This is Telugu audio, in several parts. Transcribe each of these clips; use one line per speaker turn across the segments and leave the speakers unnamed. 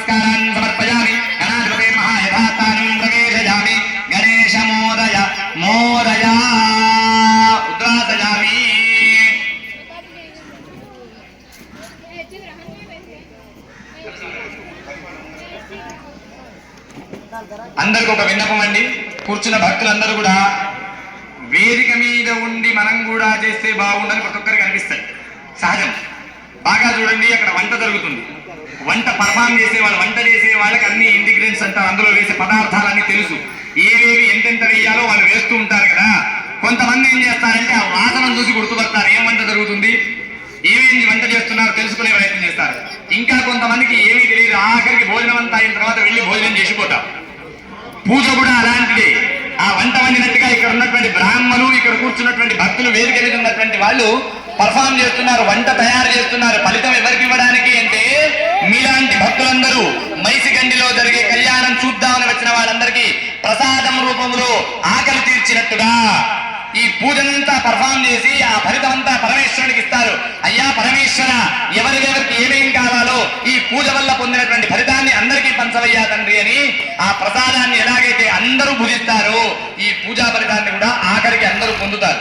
నమస్కారాన్ని సమర్పయామి. గణాధిపతే మహాయథాస్థానం ప్రవేశయామి. గణేశ మోదయ మోదయ ఉద్వాసయామి. అందరికి ఒక విన్నపం అండి. కూర్చున్న భక్తులందరూ కూడా వేదిక మీద ఉండి మనం కూడా చేస్తే బాగుండని ప్రతి ఒక్కరికి అనిపిస్తాయి, సహజం. బాగా చూడండి, అక్కడ వంట జరుగుతుంది. వంట పర్ఫామ్ చేసే వాళ్ళు, వంట చేసే వాళ్ళకి అన్ని ఇంగ్రీడియంట్స్ అంటారు, అందులో వేసే పదార్థాలన్నీ తెలుసు. ఏవేవి ఎంతెంత వేయాలో వాళ్ళు వేస్తూ ఉంటారు కదా. కొంతమంది ఏం చేస్తారంటే ఆ వాసన చూసి గుర్తుపడతారు ఏం వంట జరుగుతుంది, ఏమేమి వంట చేస్తున్నారో తెలుసుకునే ప్రయత్నం చేస్తారు. ఇంకా కొంతమందికి ఏమీ తెలియదు, ఆఖరికి భోజనం అంతా అయిన తర్వాత వెళ్ళి భోజనం చేసిపోతాం. పూజ కూడా అలాంటిదే. ఆ వంట వండినట్టుగా ఇక్కడ ఉన్నటువంటి బ్రాహ్మణులు, ఇక్కడ కూర్చున్నటువంటి భక్తులు, వేదిక మీద ఉన్నటువంటి వాళ్ళు పర్ఫామ్ చేస్తున్నారు, వంట తయారు చేస్తున్నారు. ఫలితం ఎవరికి ఇవ్వడానికి అంటే మీలాంటి భక్తులందరూ మైసిగండిలో జరిగే కళ్యాణం చూద్దామని వచ్చిన వాళ్ళందరికీ ప్రసాదం రూపంలో ఆకలి తీర్చినట్టుగా ఈ పూజనంతా పర్ఫామ్ చేసి ఆ ఫలితం అంతా పరమేశ్వరునికి ఇస్తారు. అయ్యా పరమేశ్వర, ఎవరికి ఏమేం కావాలో ఈ పూజ వల్ల పొందినటువంటి ఫలితాన్ని అందరికీ పంచవయ్యా తండ్రి అని ఆ ప్రసాదాన్ని ఎలాగైతే అందరూ భుజిస్తారో ఈ పూజా ఫలితాన్ని కూడా ఆఖరికి అందరూ పొందుతారు.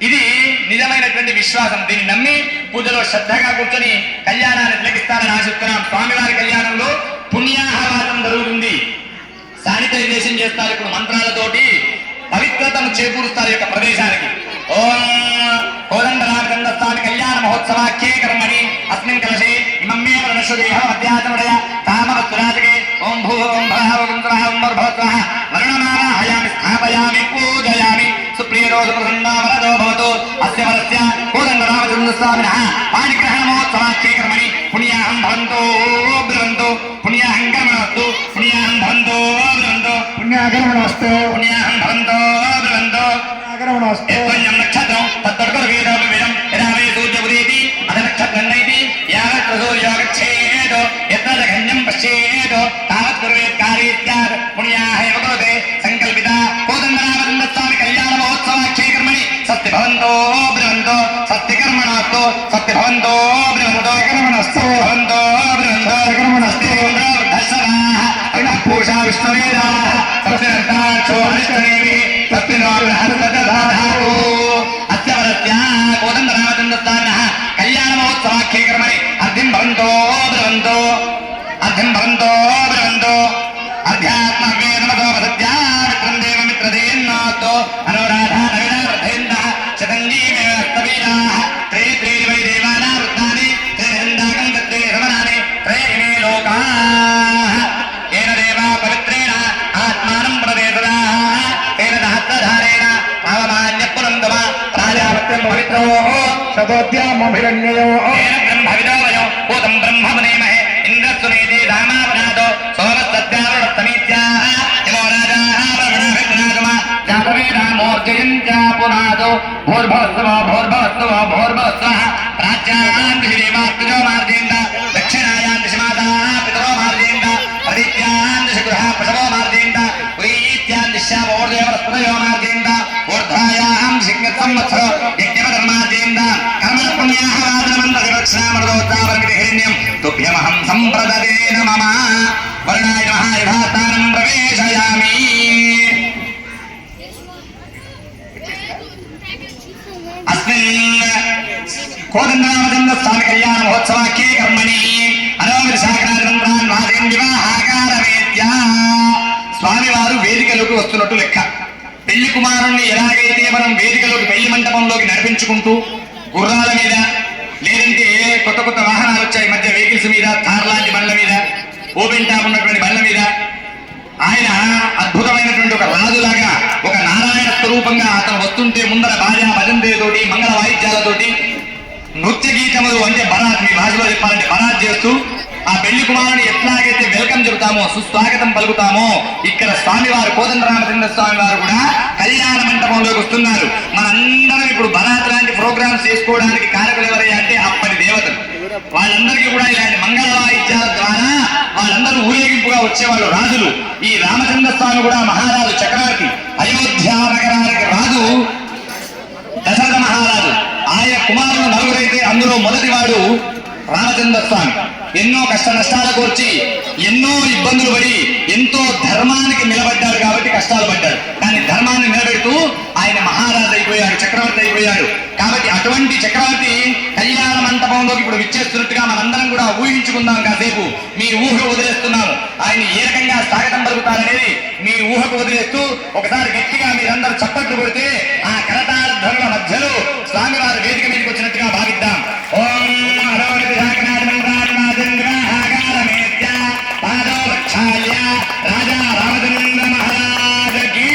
ఇది నిజమైనటువంటి విశ్వాసం. దీన్ని నమ్మి పూజలో శ్రద్ధగా కూర్చొని కళ్యాణాన్ని తిలకిస్తారని ఆశిస్తున్నాం. స్వామివారి కళ్యాణంలో పుణ్యాహవాసం జరుగుతుంది, శానిటైజేషన్ చేస్తారు. ఇప్పుడు మంత్రాలతోటి పవిత్రతను చేకూరుస్తారు యొక్క ప్రదేశానికి. ఓం కోదండరామచంద్ర స్వామి కళ్యాణ మహోత్సవాఖ్యే కర్మణి అస్మిన్ కలశే ఇమమ్మే ప్రణశ్వదేహ అధ్యాత్మడయ తామవత్తురాజకే ఓం భూ ఓం భవః ఓం భర్భవత్వః వర్ణమానాయామి స్థాపయామి పూజయామి. సుప్రియరోధప్రసన్నావరదో భవతు అస్య వరస్య కోదండరామచంద్ర స్వామినః పాణిగ్రహణ మహోత్సవాఖ్యే కర్మణి పుణ్యాహం భవంతో బ్రవంతో పుణ్యాహం కర్మణస్తు పుణ్యాహం భవంతో బ్రవంతో పుణ్యాకర్మణస్తు పుణ్యాహం భవంతో బ్రవంతో పుణ్యాకర్మణస్తు. యత్వన్యం నక్షత్రం తత్తర్గర్వేదోపి విదం యదా వై సూర్యోదయతి అథ నక్షత్రం నైతి యావత్ సూర్యోగచ్ఛేదో యత్రజఘన్యం పశ్యేదో తావత్ కుర్వేత్ కార్యేత్యాద్ పుణ్యాహ ఏవ కరోతే సంకల్పిత కోదండరామచంద్ర స్వామి కళ్యాణ మహోత్సవాఖ్యే కర్మణి సత్య భవంతో బ్రవంతో సత్య కర్మణస్తు సత్య భవంతో బ్రవంతో కర్మణస్తు భవంతో బ్రవంతో కర్మణస్తు దర్శనాః అగ్నః పూషా విష్ణువేదాః సత్యర్థాక్షో అనిష్టనేమి సత్యనోర్హర్తదాధాతు. అస్య వరస్య కోదండరామచంద్ర స్వామినః కళ్యాణ మహోత్సవాఖ్యే కర్మణి అర్ధిం భవంతో బ్రవంతో అర్ధిం భవంతో బ్రవంతో అధ్యాత్మ వేదమతో వసత్యా మిత్రం దేవ మిత్రదేన్నోతో అనురాధా నవినార్థేందః శతంజీవేస్తవీరాః త్రే త్రే వై దేవానా వృత్తాని త్రే ఛందాకం తత్తే సమనాని త్రే ఇమే లోకాః ఏన దేవా పవిత్రేణ ఆత్మానం ప్రదేశదాః తేన సహస్రధారేణ పావమాన్య పునందమ రాజాపత్యం పవిత్రో శతోద్యామభిరణ్యయో ఏన బ్రహ్మవిదో వయో భూతం బ్రహ్మ మునేమహే ఇంద్రస్తునేతి రామావనాదో సోమస్తద్యావృత్తమీత్యాః యమో రాజాః బ్రహ్మణాభిర్నాగమ జాతవేదామోర్జయంత్యా పునాదో భూర్భవస్వః భూర్భవస్వః భూర్భవస్వః ప్రాచ్యాన్ దిశిదేవార్తిజో మార్జేంద దక్షిణాయాన్ దిశమాతా పితరో మార్జేంద ప్రదీప్యాన్ దిశగృహ పశవో మార్జేంద ఉరీత్యాన్ దిశ్యామోర్జయవరస్పదయో మార్జేంద ఊర్ధ్వాయాం దిశంవత్సరో యజ్ఞపదర్మార్జేంద కర్మణ పుణ్యాః వాదనమంత వివక్షామృతోత్సావరమితి హిరణ్యం తుభ్యమహం సంప్రదదే నమః. వర్ణాయ మహాయథాస్థానం ప్రవేశయామి. అస్మిన్ కోదండరామచంద్ర స్వామి కళ్యాణ మహోత్సవాఖ్యే కర్మణి అనోమిత శాఖానంద్రాన్ మహాదేం వివాహాకారవేత్యా. స్వామివారు వేదికలోకి వస్తున్నట్టు లెక్క. పెళ్లి కుమారుణ్ణి ఎలాగైతే మనం వేదికలోకి పెళ్లి మంటపంలోకి నడిపించుకుంటూ గుర్రాల మీద, లేదంటే కొత్త కొత్త వాహనాలు వచ్చాయి మధ్య వెహికల్స్ మీద, థార్ లాంటి బండ్ల మీద, ఓపెన్ టాప్ ఉన్నటువంటి బండ్ల మీద ఆయన అద్భుతమైనటువంటి ఒక రాజులాగా, ఒక నారాయణ స్వరూపంగా అతను వస్తుంటే ముందర భార్య భజంతేతోటి మంగళ వాయిద్యాలతోటి నృత్య గీతములు అంటే బరాత్, మీ భాషలో చెప్పాలంటే బరాత్ చేస్తూ ఆ పెళ్లి కుమారుని ఎట్లాగైతే వెల్కమ్ చెబుతామో, సుస్వాగతం పలుకుతామో, ఇక్కడ స్వామివారు కోదండరామచంద్ర స్వామి వారు కూడా కళ్యాణ మంటపంలోకి వస్తున్నారు. మనందరం ఇప్పుడు బరాత్ లాంటి ప్రోగ్రామ్స్ చేసుకోవడానికి కారకులు ఎవరయ్యా అంటే అప్పటి దేవతలు. వాళ్ళందరికీ కూడా ఇలాంటి మంగళ వాయిద్యాల ద్వారా వాళ్ళందరూ ఊరేగింపుగా వచ్చేవాళ్ళు రాజులు. ఈ రామచంద్ర స్వామి కూడా మహారాజు, చక్రవర్తి, అయోధ్య నగరానికి రాజు దశరథ మహారాజు. ఆయన కుమారులు నలుగురైతే అందులో మొదటివాడు రామచంద్ర స్వామి ఎన్నో కష్ట నష్టాలు కూర్చి ఎన్నో ఇబ్బందులు పడి ఎంతో ధర్మానికి నిలబడ్డాడు కాబట్టి కష్టాలు పడ్డాడు. కానీ ధర్మాన్ని నిలబెడుతూ ఆయన మహారాజు అయిపోయాడు, చక్రవర్తి అయిపోయాడు. కాబట్టి అటువంటి చక్రవర్తి కళ్యాణ మంటపంలోకి ఇప్పుడు విచ్చేస్తున్నట్టుగా మనందరం కూడా ఊహించుకుందాం. కాసేపు మీ ఊహకు వదిలేస్తున్నాము. ఆయన ఏ రకంగా స్వాగతం పలుకుతారనేది మీ ఊహకు వదిలేస్తూ ఒకసారి గట్టిగా మీరందరూ చప్పట్లు కొడితే ఆ కరతాళ ధ్వనుల మధ్యలో స్వామివారు వేదిక మీదకి వచ్చినట్టుగా భావిద్దాం. ఓం రాజా రామచంద్ర మహారాజకి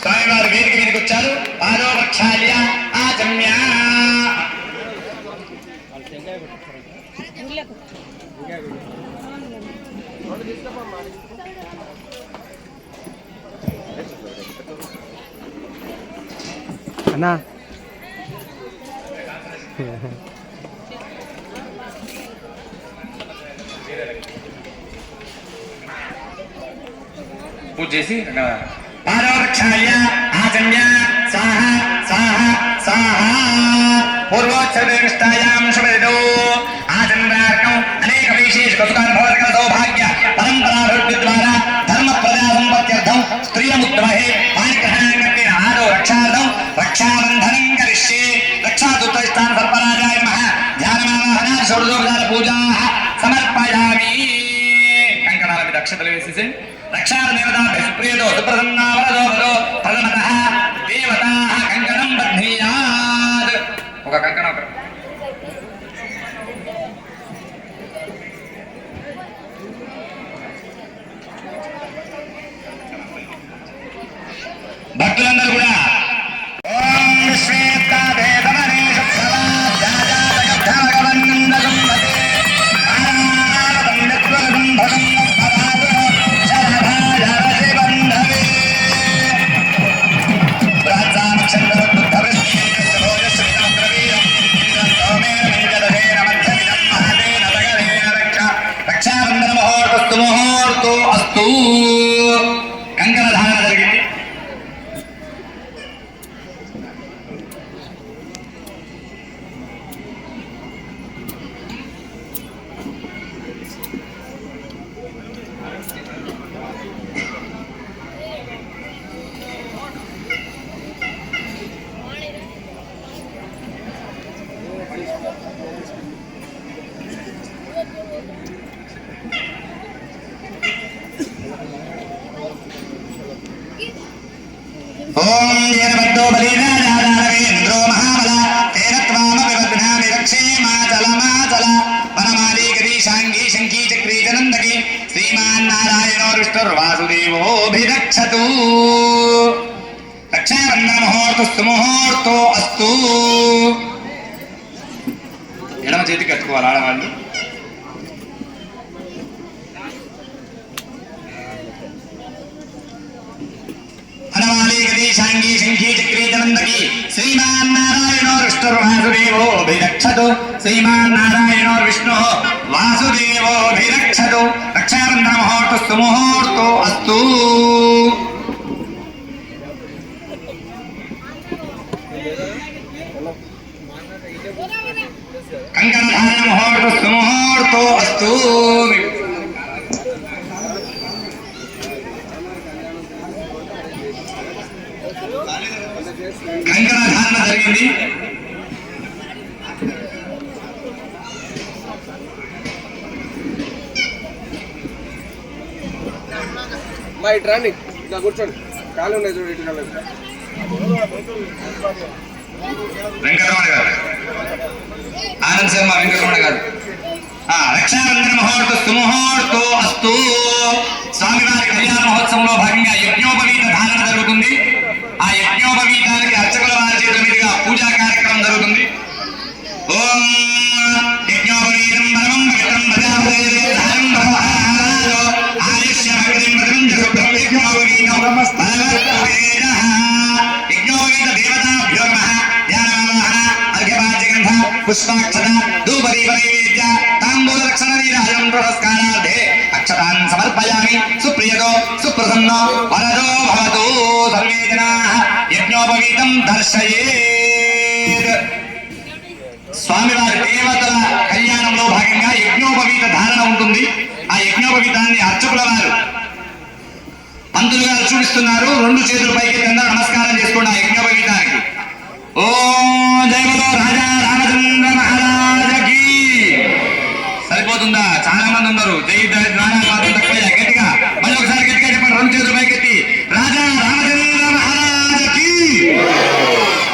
స్వామివారు వేదిక మీదకి వచ్చారు. పాదో వక్షాల్య ఆచమ్య
అన్నా
పూజ చేసి పాదవృక్షాయ ఆచమ్య సాహ సాహ సాహ పూర్వోచ్చరిష్టాయాం శుభేదో ఆచంద్రార్కం అనేక విశేష కసుకానుభవకర సౌభాగ్య పరంపరాభివృద్ధి ద్వారా ధర్మ ప్రజా సంపత్త్యర్థం స్త్రీయముద్మహే పాణిగ్రహణాంగేన ఆదో రక్షార్థం రక్షాబంధనం కరిష్యే రక్షాదూతస్థాన సర్పరాజాయ నమః ధ్యానమావాహన షోడశోపచార పూజా సమర్పయామి. కంకణాల మీద అక్షతలు వేసేసి రక్షార దేవతాభ్య సుప్రియతో సుప్రసన్నా వరదో వరదో ప్రథమతః దేవతాః కంకణం బధ్నీయాత్. ఒక కంకణం ఒకరు భక్తులందరూ కూడా ఓం ముహూర్తో అస్తు. కంకణ ధారణ జరిగింది. ఓం ఏనబద్ధో బలిరాజారావేంద్రో మహాబల తేన త్వామపి వద్నామి రక్షే మాచల మాచల వనమాలి గది శాంగి శంఖీ చక్రీ జనందకి శ్రీమాన్ నారాయణో విష్ణుర్వాసుదేవోభిరక్షతు. రక్షాబంధన ముహూర్తస్తు ముహూర్తో అస్తు. ఎడమ చేతికి కట్టుకోవాలి ఆడవాళ్ళు. హనుమాలి గది శాంగి శంఖీ చక్రీ జనందకి శ్రీమాన్ నారాయణో విష్ణుర్వాసుదేవోభిరక్షతు. శ్రీమాన్ నారాయణో విష్ణు వాసుదేవోభిరక్షతు. రక్షాబంధన ముహూర్తస్తు ముహూర్తో అస్తు. కంకణ ధారణ ముహూర్తస్తు ముహూర్తో అస్తు. కంకణ ధారణ జరిగింది.
మా ఇటు రండి, ఇట్లా కూర్చోండి. కాలు ఉన్నాయి చూడు, ఇటు
వెంకటరమణ గారు, ఆనంద్ శర్మ వెంకటరమణ గారు. రక్షాబంధన ముహూర్తస్తు ముహూర్తో అస్తు. స్వామివారి కళ్యాణ మహోత్సవంలో భాగంగా యజ్ఞోపవీత ధారణ జరుగుతుంది. ఆ యజ్ఞోపవీతానికి అర్చకుల వారి చేతుల మీదుగా పూజా కార్యక్రమం జరుగుతుంది. ఓం యజ్ఞోపవీతం పరమం పవిత్రం ప్రజాపతిం భగవానాదో ఆయుష్య భక్తిం ప్రతింజుభ్రం యజ్ఞోపవీతం పరమస్తవేదః. యజ్ఞోపవీత దేవతాభ్యో నమః. ధ్యానమావాహన అర్ఘ్యపాద్యగంధ పుష్పాక్షత ధూపదీపనైవేద్య తాంబూల లక్షణ నీరాజనం పురస్కారార్థే అక్షతాన్ సమర్పయామి. సుప్రియతో సుప్రసన్నో వరదో భవతు. సర్వే జనాః యజ్ఞోపవీతం దర్శయేత్. స్వామివారి దేవతల కళ్యాణంలో భాగంగా యజ్ఞోపవీత ధారణ ఉంటుంది. ఆ యజ్ఞోపవీతాన్ని అర్చకుల వారు పంతులు గారు చూపిస్తున్నారు. 2 చేతులు పైకి అందరూ నమస్కారం చేసుకోండి ఆ యజ్ఞోపవీతానికి. ఓం జయ బలో రాజా రామచంద్ర మహారాజకి. సరిపోతుందా? చాలా మంది ఉన్నారు. జై గట్టిగా మళ్ళీ ఒకసారి గట్టిగా చెప్పండి. 2 చేతులు పైకెత్తి రాజా రామచంద్ర మహారాజకి.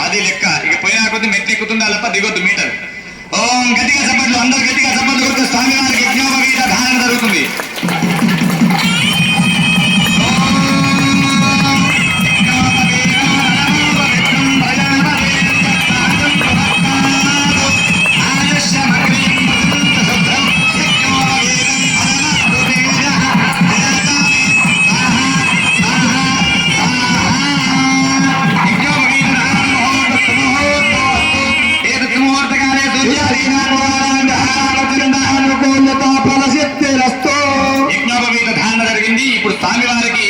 అది లెక్క. ఇక పోయినా కొద్ది మెట్లు ఎక్కుతుందా తప్ప దిగొద్దు మీటర్. ఓం గట్టిగా చెప్పట్లు, అందరు గట్టిగా చెప్పట్లు కొడుతూ స్వామి వారికి యజ్ఞోపవీత ధారణ జరుగుతుంది. యజ్ఞోపవీత ధారణ జరిగింది. ఇప్పుడు స్వామివారికి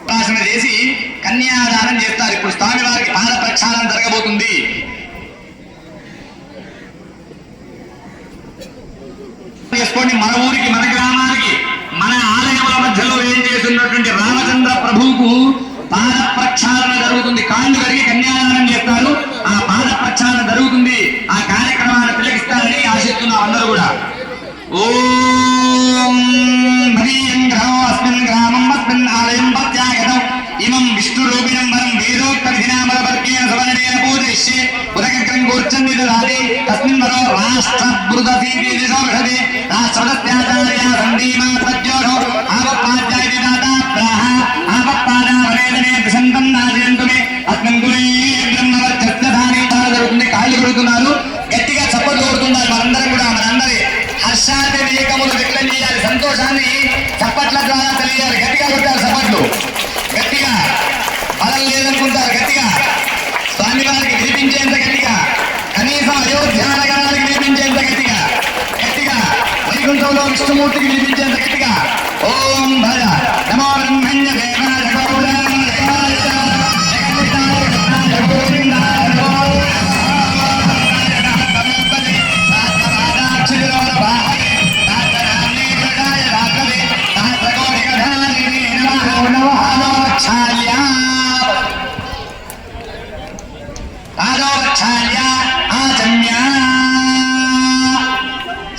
ఉపాసన చేసి కన్యాదానం చేస్తారు. ఇప్పుడు స్వామివారికి పాద ప్రక్షాళన జరగబోతుంది. చేసుకోండి. మన ఊరికి, మన గ్రామానికి, మన ఆలయముల మధ్యలో ఏం చేస్తున్నటువంటి రామచంద్ర ప్రభువుకు పాద ప్రక్షాళన జరుగుతుంది. కాళ్ళు కడిగి కన్యాదానం చేస్తారు. ఆ పాద ప్రక్షాళన జరుగుతుంది. ఆ కార్యక్రమాన్ని తిలకిస్తారని ఆశిస్తున్నాం అందరూ కూడా. ఓం మదీయం గ్రహం అస్మిన్ గ్రామం అస్మిన్ ఆలయం ప్రత్యాగతం ఇమం విష్ణురూపిణం వరం వేదోక్త విధినామలవర్గేణ సవర్ణేన పూజయిష్యే ఉదకగ్రం గోర్చన్నిద దాది తస్మిన్ వరో రాష్ట్రబృదసీతి దిశోషదే రాష్ట్రదత్యాచార్య సంధీమా ప్రజ్యోషో ఆవపాద్యాయ దాతా ప్రాహ ఆవపాదావనేదనే దిశంతం నాశయంతుమే అస్మిన్ గురే బ్రహ్మవర్చస్యధానే జరుగుతుంది. కాళ్ళు కొడుతున్నారు. గట్టిగా చప్పట్లు కొడుతున్నారు. మనందరం కూడా మనందరి హర్షాన్ని వివేకములు వ్యక్తం చేయాలి. సంతోషాన్ని చప్పట్ల ద్వారా తెలియాలి. గట్టిగా కొట్టాలి చప్పట్లు. గట్టిగా బలం లేదనుకుంటారు. గట్టిగా స్వామివారికి వినిపించేంత గట్టిగా, కనీసం అయోధ్య నగరానికి వినిపించేంత గట్టిగా, గట్టిగా వైకుంఠంలో విష్ణుమూర్తికి వినిపించేంత గట్టిగా. ఓం భజ నమో బ్రహ్మణ్య దేవాయ గోవిందాయ గోవిందాయ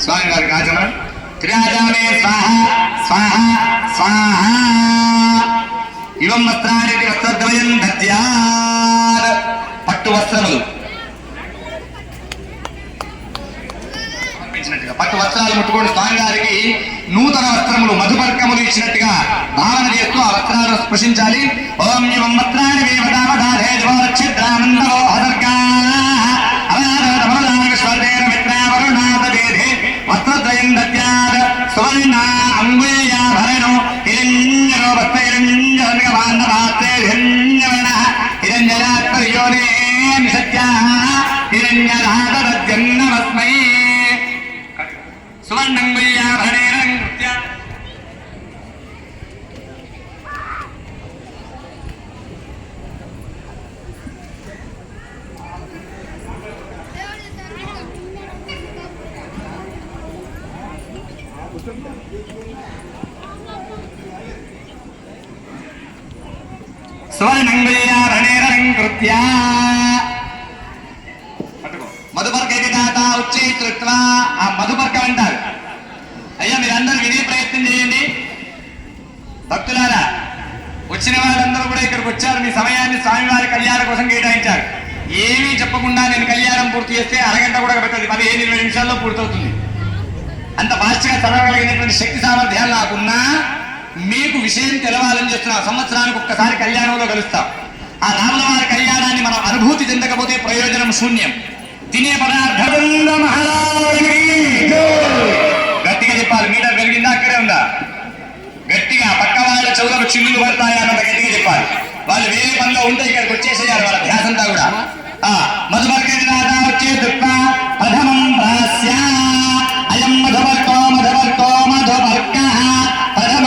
స్వామి గారికి ఆచమనం. త్రిరాజామే స్వాహ స్వాహ స్వాహ. ఇవం వస్త్రాన్ని వస్త్రద్వయం దద్యాత్. పట్టు వస్త్రములు పట్టు వస్త్రాలు ముట్టుకోండి. స్వామి గారికి నూతన వస్త్రములు మధుపర్కములు ఇచ్చినట్టుగా భావన చేస్తూ ఆ వస్త్రాలను స్పృశించాలి. ఓం ఇవం వస్త్రాన్ని వేవదావధారేజ్వరక్షిద్రామందరో హదర్గా వస్త్రద్వయం దద్యాత్ సువర్ణ అంగుళీయాభరణో హిరణ్యరో వస్త్రహిరణ్యవర్ణపాత్రే హిరణ్యవర్ణః హిరణ్యరాత్మయోనే నిసత్యాః హిరణ్యరాతదద్యన్నమస్మై సువర్ణంగుళీయాభరణేన కృత్య. స్వర్ణంగుళీయాభరణేన మధుపర్కైతే దాత ఉచ్చైత్రుత్వా. ఆ మధుపర్కం అంటారు. అయ్యా మీరందరూ వినే ప్రయత్నం చేయండి. భక్తులారా, వచ్చిన వాళ్ళందరూ కూడా ఇక్కడికి వచ్చారు. మీ సమయాన్ని స్వామివారి కళ్యాణం కోసం కేటాయించారు. ఏమీ చెప్పకుండా నేను కళ్యాణం పూర్తి చేస్తే అరగంట కూడా పెట్టదు, 15-20 నిమిషాల్లో పూర్తవుతుంది. అంత ఫాస్ట్గా చదవగలిగినటువంటి శక్తి సామర్థ్యాలు నాకున్నా మీకు విషయం తెలవాలని చెప్తున్నా. సంవత్సరానికి ఒక్కసారి కళ్యాణంలో కలుస్తాం. ఆ రాముల వారి కళ్యాణాన్ని మనం అనుభూతి చెందకపోతే ప్రయోజనం శూన్యం. తినే పదార్థం గట్టిగా చెప్పాలి. మీటర్ వెలిగిందా? అక్కడే ఉందా? గట్టిగా పక్క వాళ్ళ చెవులకు చిల్లులు పడతాయా అన్నది గట్టిగా చెప్పాలి. వాళ్ళు వేరే పనిలో ఉంటే ఇక్కడికి వచ్చేసేయాలి. వాళ్ళ ధ్యాసంతా కూడా మధుపర్కనాథ వచ్చే దుఃఖ ప్రథమం ప్రాస్య అయం మధుపర్కో మధుపర్కో మధుపర్క ప్రథమ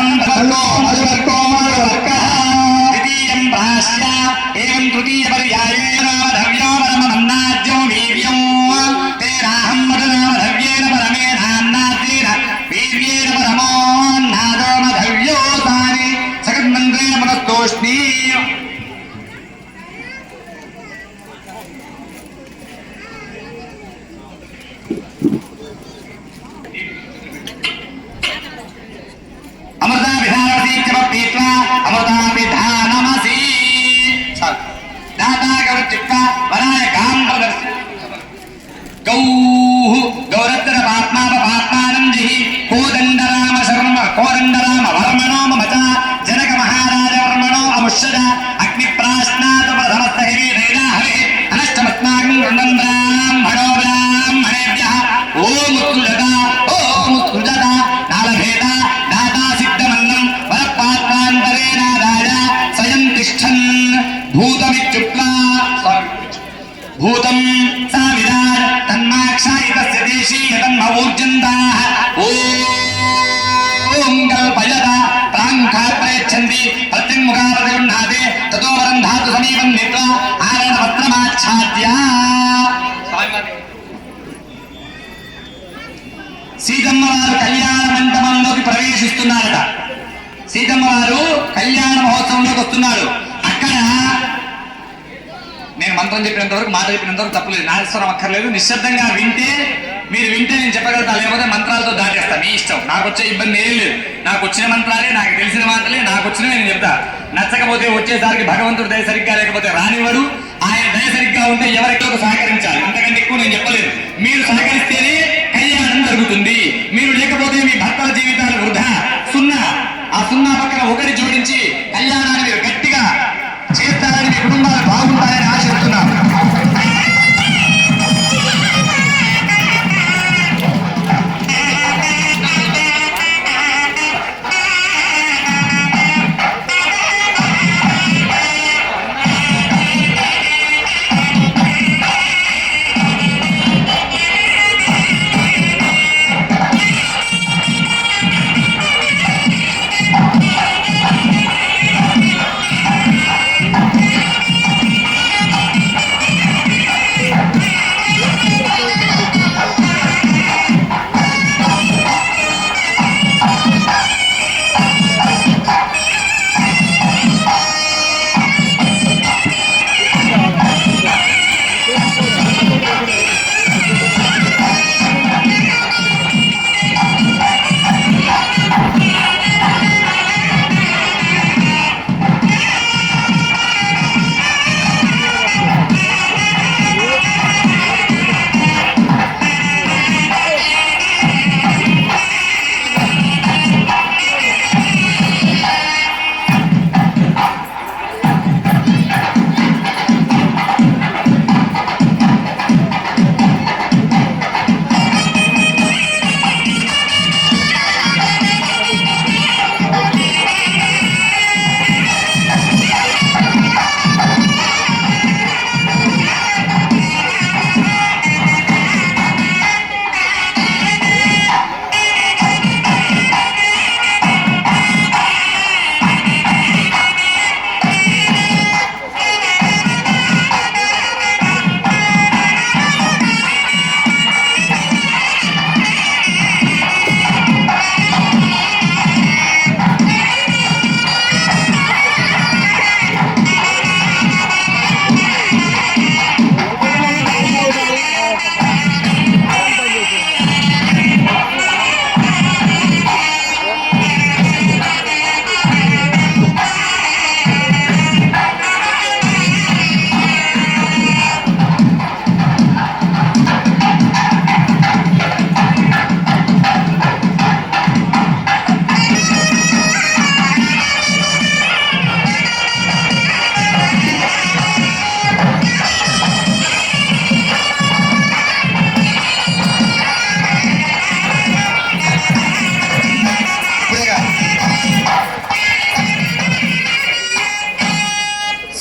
విధానమసి దాతాగౌ చిత్త వరాయ గాం ప్రదర్శ గౌః గౌరత్ర పాత్మానం జిహి కోదండరామ శర్మ కోదండరామ వర్మణో మమచ జనక మహారాజ వర్మణో అముష్యద అగ్ని ప్రాశ్నాత ప్రథమస్త హిమే రేణ హరి అనష్టమత్నాగం రుణంద్రాంభణో బ్రాహ్మణేభ్యః ఓం ఉత్సృజత నాలభేద దాతా సిద్ధమన్నం వరపాత్రాంతరేణాదాయ స్వయం తిష్టన్ భూతమిత్యుక్త్వా భూతం సా విరాట్ తన్మాక్షాయితస్య దేశీయ తన్మవూర్జంతాః ఓం కల్పయత ప్రాంఖా ప్రయచ్చంది ప్రత్యంముఖా ప్రతిగృహ్ణాతే తతో వరం ధాతు సమీపం నీత్వా ఆరణపత్రమాచ్ఛాద్య సీతమ్మ వారు కళ్యాణ మంటపంలోకి ప్రవేశిస్తున్నారట. సీతమ్మ వారు కళ్యాణ మహోత్సవంలోకి వస్తున్నారు. అక్కడ నేను మంత్రం చెప్పినంత వరకు మాట చెప్పినంత వరకు తప్పలేదు, నాగస్వరం అక్కర్లేదు. నిశ్శబ్దంగా వింటే మీరు వింటే నేను చెప్పగలుగుతా, లేకపోతే మంత్రాలతో దాటేస్తా, మీ ఇష్టం. నాకు వచ్చే ఇబ్బంది ఏం లేదు. నాకు వచ్చిన మంత్రాలే, నాకు తెలిసిన మాటలే, నాకు వచ్చినవి నేను చెప్తా. నచ్చకపోతే వచ్చేసరికి భగవంతుడు దయ సరిగ్గా లేకపోతే రానివాడు. ఆయన దయ సరిగ్గా ఉంటే ఎవరికో సహకరించాలి, అంతకంటే ఎక్కువ నేను చెప్పలేదు. మీరు సహకరిస్తేనే కళ్యాణం జరుగుతుంది. మీరు లేకపోతే మీ భర్తల జీవితాలు వృధా, సున్నా. ఆ సున్నా పక్కన ఒకటి జోడించి కళ్యాణాన్ని మీరు గట్టిగా చేస్తారని, మీ కుటుంబాలు బాగుంటారని ఆశిస్తున్నాను.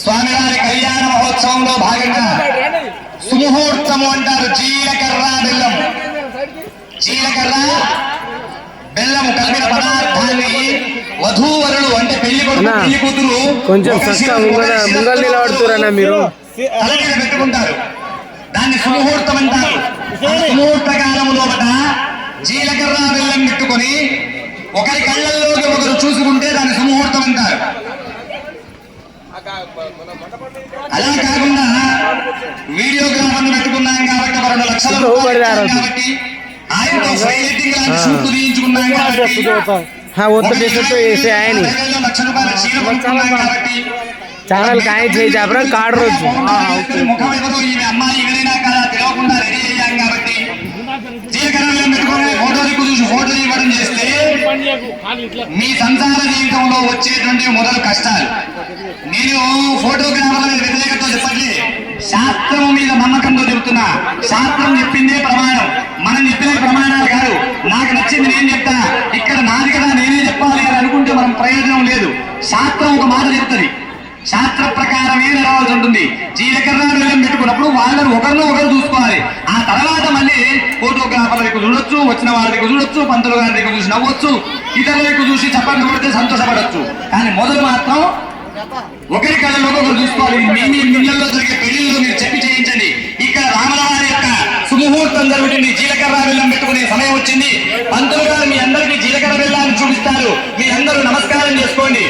స్వామివారి కళ్యాణ మహోత్సవంలో భాగంగా సుముహూర్తము అంటారు. జీలకర్ర బెల్లం, జీలకర్ర బెల్లము కలిపిన పదార్థాన్ని వధూవరులు అంటే పెళ్లి కొడుకు పెళ్లి కూతురు
కొంచెం ముంగల్ నిలబడుతున్నా మీరు
తల మీద పెట్టుకుంటారు. దాన్ని సుముహూర్తం అంటారు. సుముహూర్త కాలములో జీలకర్ర బెల్లం పెట్టుకొని ఒకరి కళ్ళల్లోకి ఒకరు చూసుకుంటే దాన్ని సుముహూర్తం అంటారు. అలా కాకుండా వీడియోగ్రాఫర్ను పెట్టుకున్నాం కాబట్టి 2 లక్షల రూపాయలు కాబట్టి ఆయనతో షూట్ తీయించుకున్నాం కాబట్టి
हाँ वो तो जैसे तो ऐसे आए नहीं
5,000 లక్ష రూపాయల చీర కొనుక్కున్నాం కాబట్టి
ఛానల్ కాయ చేయి చెప్పడం కార్డు రోజు
ముఖం ఎవరు ఈమె అమ్మాయి ఎవరైనా కదా తెలియకుండా రెడీ అయ్యాం కాబట్టి జీలకర్ర బెల్లం పెట్టుకొని ఫోటో ఇవ్వడం చేస్తే మీ సంసార జీవితంలో వచ్చేటువంటి మొదలు కష్టాలు. నేను ఫోటోగ్రాఫర్ల మీద వ్యతిరేకతో చెప్పట్లే, శాస్త్రం మీద నమ్మకంతో చెబుతున్నా. శాస్త్రం చెప్పిందే ప్రమాణం, మనం చెప్పిన ప్రమాణాలు కాదు. నాకు నచ్చింది నేను చెప్తా, ఇక్కడ నాది కదా నేనే చెప్పాలి అని అనుకుంటే మనం ప్రయోజనం లేదు. శాస్త్రం ఒక మాట చెప్తుంది, శాస్త్ర ప్రకారమే నడవాల్సి ఉంటుంది. జీలకర్ర బెల్లం పెట్టుకున్నప్పుడు వాళ్ళని ఒకరు చూసుకోవాలి. ఆ తర్వాత మళ్ళీ ఫోటోగ్రాఫర్ల దగ్గర చూడొచ్చు, వచ్చిన వాళ్ళ దగ్గర చూడొచ్చు, పంతులు గారి దగ్గర చూసి నవ్వచ్చు, ఇతరుల దగ్గర చూసి చప్పట్లు కొడితే సంతోషపడవచ్చు. కానీ మొదలు మాత్రం ఒకరి కళ్ళలో ఒకరు చూసుకోవాలి. మీ ఇళ్లలో జరిగే పెళ్లిళ్ళు మీరు చెప్పి చేయించండి. ఇక్కడ రామలవారి యొక్క సుముహూర్తం జరుగుతుంది, జీలకర్ర బెల్లం పెట్టుకునే సమయం వచ్చింది. పంతులు గారు మీ అందరికీ జీలకర్ర బెల్లాన్ని చూపిస్తారు. మీరందరూ నమస్కారం చేసుకోండి.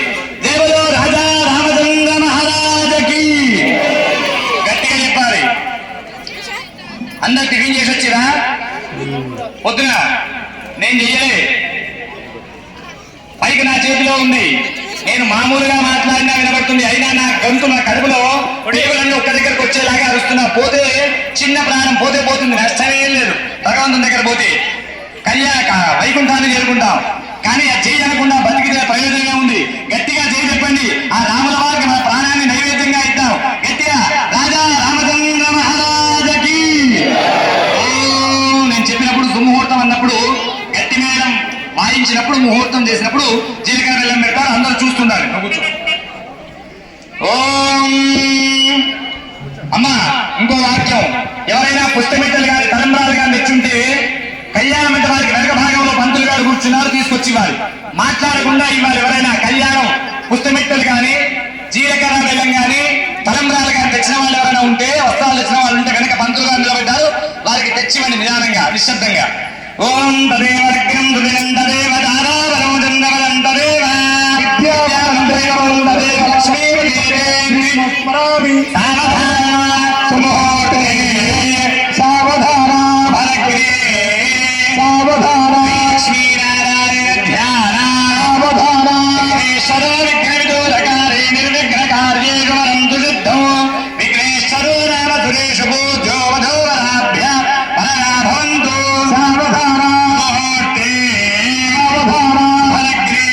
దేవుడు రాజా రామచంద్ర మహారాజకి గట్టిగా చెప్పాలి. అందరు టిఫిన్ చేసి వచ్చిరా? పొద్దున నేను చెయ్యలే, పైకి నా చేతిలో ఉంది. నేను మామూలుగా మాట్లాడినా వినబడుతుంది, అయినా నా గొంతు నా కడుపులో టేబులన్నీ ఒక్క దగ్గరకు వచ్చేలాగా అరుస్తున్నా. పోతే చిన్న ప్రాణం పోతే పోతుంది, నష్టమేం లేదు. భగవంతుని దగ్గర పోతే వైకుంఠాన్ని చేరుకుంటాం. కానీ ఆ చేయి అనకుండా బతికితే ప్రయోజనమే ఉంది. గట్టిగా చేయి చెప్పండి. ఆ రాముల వారికి మన ప్రాణాన్ని నైవేద్యంగా ఇద్దాం. గట్టిగా రాజా రామచంద్ర మహారాజకి. నేను చెప్పినప్పుడు సుముహూర్తం అన్నప్పుడు గట్టి మేళం వాయించినప్పుడు ముహూర్తం చేసినప్పుడు జీలకర్ర బెల్లం పెడతారు, అందరూ చూస్తున్నారు. కూర్చో. ఓం అమ్మా ఇంకో వాక్యం, ఎవరైనా పుస్తమిట్టలు కానీ తలంబ్రాలు కానీ తెచ్చుంటే కళ్యాణం అంటే వారికి వెనక భాగంలో పంతులు గారు కూర్చున్నారు, తీసుకొచ్చి ఇవ్వాలి. మాట్లాడకుండా ఇవ్వాలి. ఎవరైనా కళ్యాణం పుస్తమిట్టలు కానీ జీలకర్ర బెల్లం కానీ తలంబ్రాలు కానీ తెచ్చిన వాళ్ళు ఎవరైనా ఉంటే, వస్త్రాలు తెచ్చిన వాళ్ళు ఉంటే కనుక పంతులు గారు నిలబెట్టారు, వారికి తెచ్చివ్వండి నిదానంగా నిశ్శబ్దంగా. ఓం తదేవ విఘ్నం దురినం తదేవ దారావరం చంద్రవరం తదేవ విద్యావరం తదేవ లక్ష్మీదేవి సావధాన సుముహూర్తే సావధాన భరగ్రే సావధాన లక్ష్మీనారాయణ ధ్యాన సావధాన విఘ్నేశ్వరో విఘ్నవిదూరకారే నిర్విఘ్నకార్యే వరంతు సిద్ధం విఘ్నేశ్వరో నామ సురేషు పూజ్యో వధూవరాభ్య పరగా భవంతు సావధాన ముహూర్తే సావధాన భరగ్రే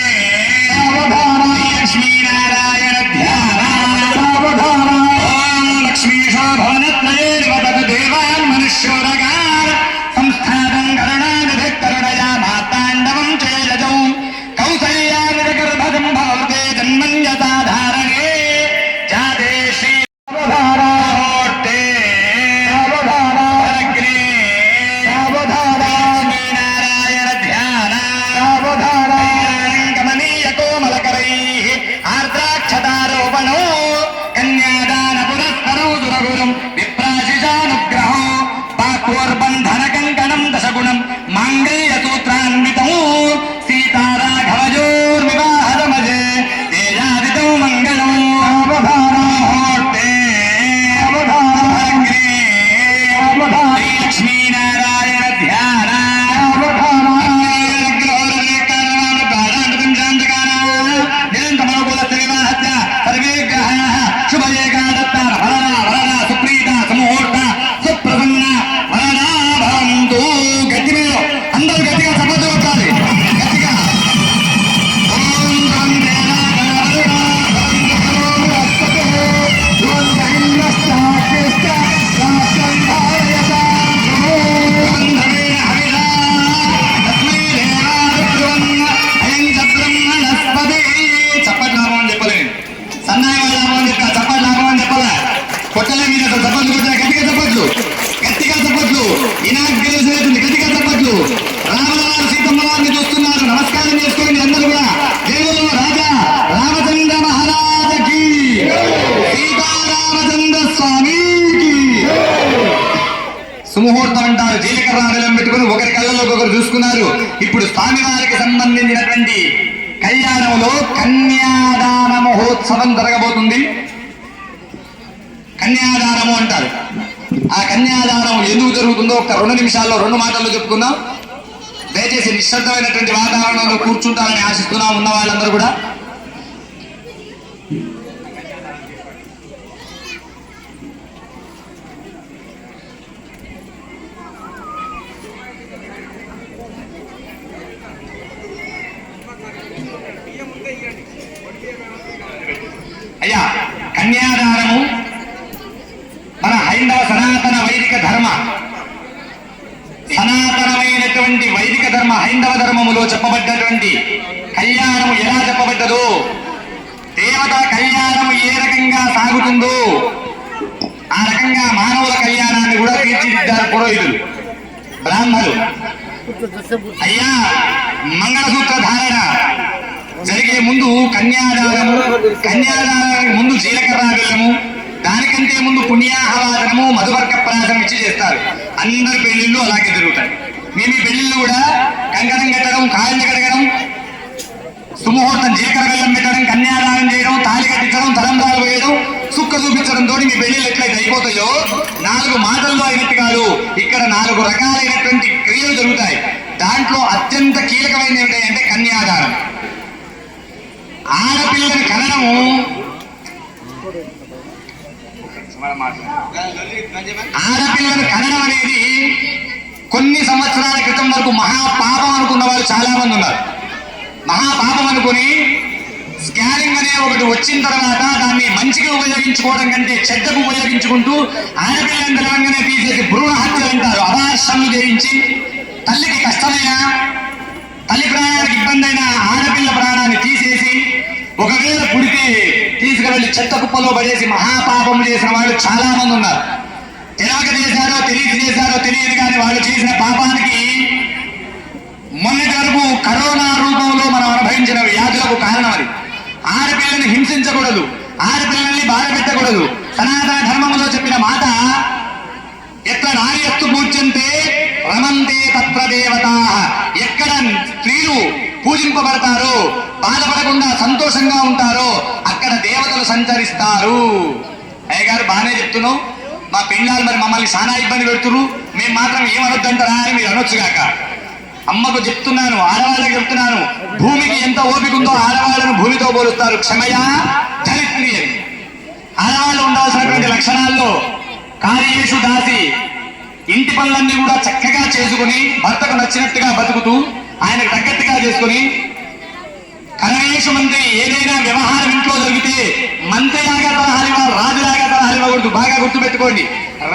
సావధాన లక్ష్మీనారాయణ ధ్యాన సావధాన ఓం లక్ష్మీశో భవనత్రయేర్వదతు దేవాన్ మనుష్యోరగార సంస్థాతం కరుణానిధి కరుణయా మాతాండవం చేజౌ కౌసల్యానిగర్భం భవతే జన్మన్యసాధారణే జాతే శ్రీ సావధానమూర్తే సావధాన భరగ్రే సావధాన లక్ష్మీనారాయణ ధ్యాన సావధాన గమనీయ కోమలకరైః ఆర్ద్రాక్షతారోపణో కన్యాదాన పురస్కరౌ దురగురం విప్రాశిషానుగ్రహం పాకోర్బంధన కంకణం దశగుణం మాంగళ్య సూత్రాన్వితం సీతారాఘవయోర్వివాహదమజే తేజాదితం మంగళం సావధాన ముహూర్తే సావధాన భరగ్రే సావధాన లక్ష్మీనారాయణ ధ్యాన సావధాన నిరంతమనుకూల శ్రీవాహత్య సర్వే గ్రహాః శుభయేకాదత్తార వరదా వరదా సుప్రీత సుముహూర్త సుప్రసన్న వరదా భవంతు. గట్టి మీరు అందరూ గట్టిగా సపోర్ట్ కొట్టాలి. గట్టిగా ఓం గంధేన గణపతినా గంధకరోమి అస్తతే ధ్రువందహిన్నస్తాకిష్ట రాష్ట్రంధారయతా గంధవేన హవిషా తస్మై దేవారుద్రువన్న అయం చ బ్రహ్మణస్పతి. చప్పటి లాభం అని చెప్పలేదు, సన్నాయి లాభం అని చెప్పా, చప్పటి లాభం అని చెప్పలే. కొట్టలే మీద చప్పట్లు కొట్టాలి. గట్టిగా చప్పట్లు, గట్టిగా చప్పట్లు. ఇనాగ్రేషన్ అవుతుంది, గట్టిగా చప్పట్లు. రామలవారు సీతమ్మ వారిని చూస్తున్నారు, నమస్కారం చేసుకోండి అందరూ కూడా. దేవుడు రాజా రామచంద్ర మహారాజకి, సీతారామచంద్ర స్వామికి. సుముహూర్తం అంటారు. జీలకర్ర బెల్లం పెట్టుకుని ఒకరి కళ్ళలో ఒకరు చూసుకున్నారు. ఇప్పుడు స్వామివారికి సంబంధించినటువంటి కళ్యాణంలో కన్యాదాన మహోత్సవం జరగబోతుంది. కన్యాదానము అంటారు. ఆ కన్యాదానం ఎందుకు జరుగుతుందో ఒక 2 నిమిషాల్లో 2 మాటల్లో చెప్పుకుందాం. దయచేసి నిశ్శబ్దమైనటువంటి వాతావరణంలో కూర్చుంటారని ఆశిస్తున్నా ఉన్న వాళ్ళందరూ కూడా. అయ్యా, కన్యాదానము మన హైందవ సనాతన వైదిక ధర్మ, సనాతనమైనటువంటి వైదిక ధర్మ హైందవ ధర్మములో చెప్పబడ్డటువంటి కళ్యాణము ఎలా చెప్పబడ్డదో, దేవత కళ్యాణము ఏ రకంగా సాగుతుందో ఆ రకంగా మానవుల కళ్యాణాన్ని కూడా తీర్చిదిద్దారు పురోహితులు, బ్రాహ్మణులు. అయ్యా, మంగళసూత్ర ధారణ జరిగే ముందు కన్యాదానానికి ముందు జీలకర్ర బెల్లము, దానికంటే ముందు పుణ్యాహవాదనము, మధువర్గ ప్రాశం ఇచ్చి చేస్తారు. అందరి పెళ్లిళ్ళు అలాగే జరుగుతాయి. మేము ఈ పెళ్లిళ్ళు కూడా కంకణం కట్టడం, కాళ్ళు కడగడం, సుముహూర్తం జీలకర్ర బెల్లం పెట్టడం, కన్యాదానం చేయడం, తాళి కట్టించడం, తలంబ్రాలు వేయడం, సుక్క చూపించడం తోటి మీ పెళ్లిళ్ళు ఎట్లయితే అయిపోతాయో 4 మాటల్లో అయినట్టు కాదు, ఇక్కడ 4 రకాలైనటువంటి క్రియలు జరుగుతాయి. దాంట్లో అత్యంత కీలకమైనది ఏమిటంటే కన్యాదానం. ఆడపిల్లని కనడము, ఆడపిల్లను కనడం అనేది కొన్ని సంవత్సరాల క్రితం వరకు మహాపాపం అనుకున్న వాళ్ళు చాలా మంది ఉన్నారు. మహాపాపం అనుకుని స్కానింగ్ అనే ఒకటి వచ్చిన తర్వాత దాన్ని మంచిగా ఉపయోగించుకోవడం కంటే చెడ్డకు ఉపయోగించుకుంటూ ఆడపిల్లని తెలంగాణ తీసేసి భ్రూణ హత్యలు అంటారు. అభాషణలు చేయించి తల్లికి కష్టమైన, తల్లి ప్రాణానికి ఇబ్బంది అయిన ఆడపిల్ల ప్రాణాన్ని తీసేసి ఒకవేళ పుడితే తీసుకువెళ్ళి చెత్త కుప్పలో పడేసి మహాపాపం చేసిన వాళ్ళు చాలా మంది ఉన్నారు. తెలియక చేశారో చేశారో తెలియదు కానీ వాళ్ళు చేసిన పాపానికి మొన్నటి వరకు కరోనా రూపంలో మనం అనుభవించిన వ్యాధులకు కారణం అది. ఆడపిల్లని హింసించకూడదు, ఆడపిల్లల్ని బాధ పెట్టకూడదు. సనాతన ధర్మంలో చెప్పిన మాట, ఎట్లా నార్యస్తు పూజ్యంతే రమంతే తత్ర దేవతా, ఎక్కడ స్త్రీలు పూజింపబడతారో, బాధపడకుండా సంతోషంగా ఉంటారో అక్కడ దేవతలు సంచరిస్తారు. అయ్యగారు బాగానే చెప్తున్నావు, మా పెళ్ళాలు మరి మమ్మల్ని చాలా ఇబ్బంది పెడుతున్నారు, మేము మాత్రం ఏమనొద్దంటారా అని మీరు అనొచ్చుగాక. అమ్మకు చెప్తున్నాను, ఆడవాళ్ళకి చెప్తున్నాను, భూమికి ఎంత ఓపిక ఉందో ఆడవాళ్ళను భూమితో పోలుస్తారు. క్షమయా చరిత్రి అని. ఆడవాళ్ళు ఉండాల్సినటువంటి లక్షణాల్లో కార్యేషు దాసి, ఇంటి పనులన్నీ కూడా చక్కగా చేసుకుని భర్తకు నచ్చినట్టుగా బతుకుతూ ఆయనకు తగ్గట్టుగా చేసుకుని, కనవేషు మంత్రి ఏదైనా వ్యవహారం ఇంట్లో జరిగితే మంత్రిలాగా సలహాలు ఇవ్వాలి, రాజులాగా సలహాలు ఇవ్వకూడదు. బాగా గుర్తుపెట్టుకోండి,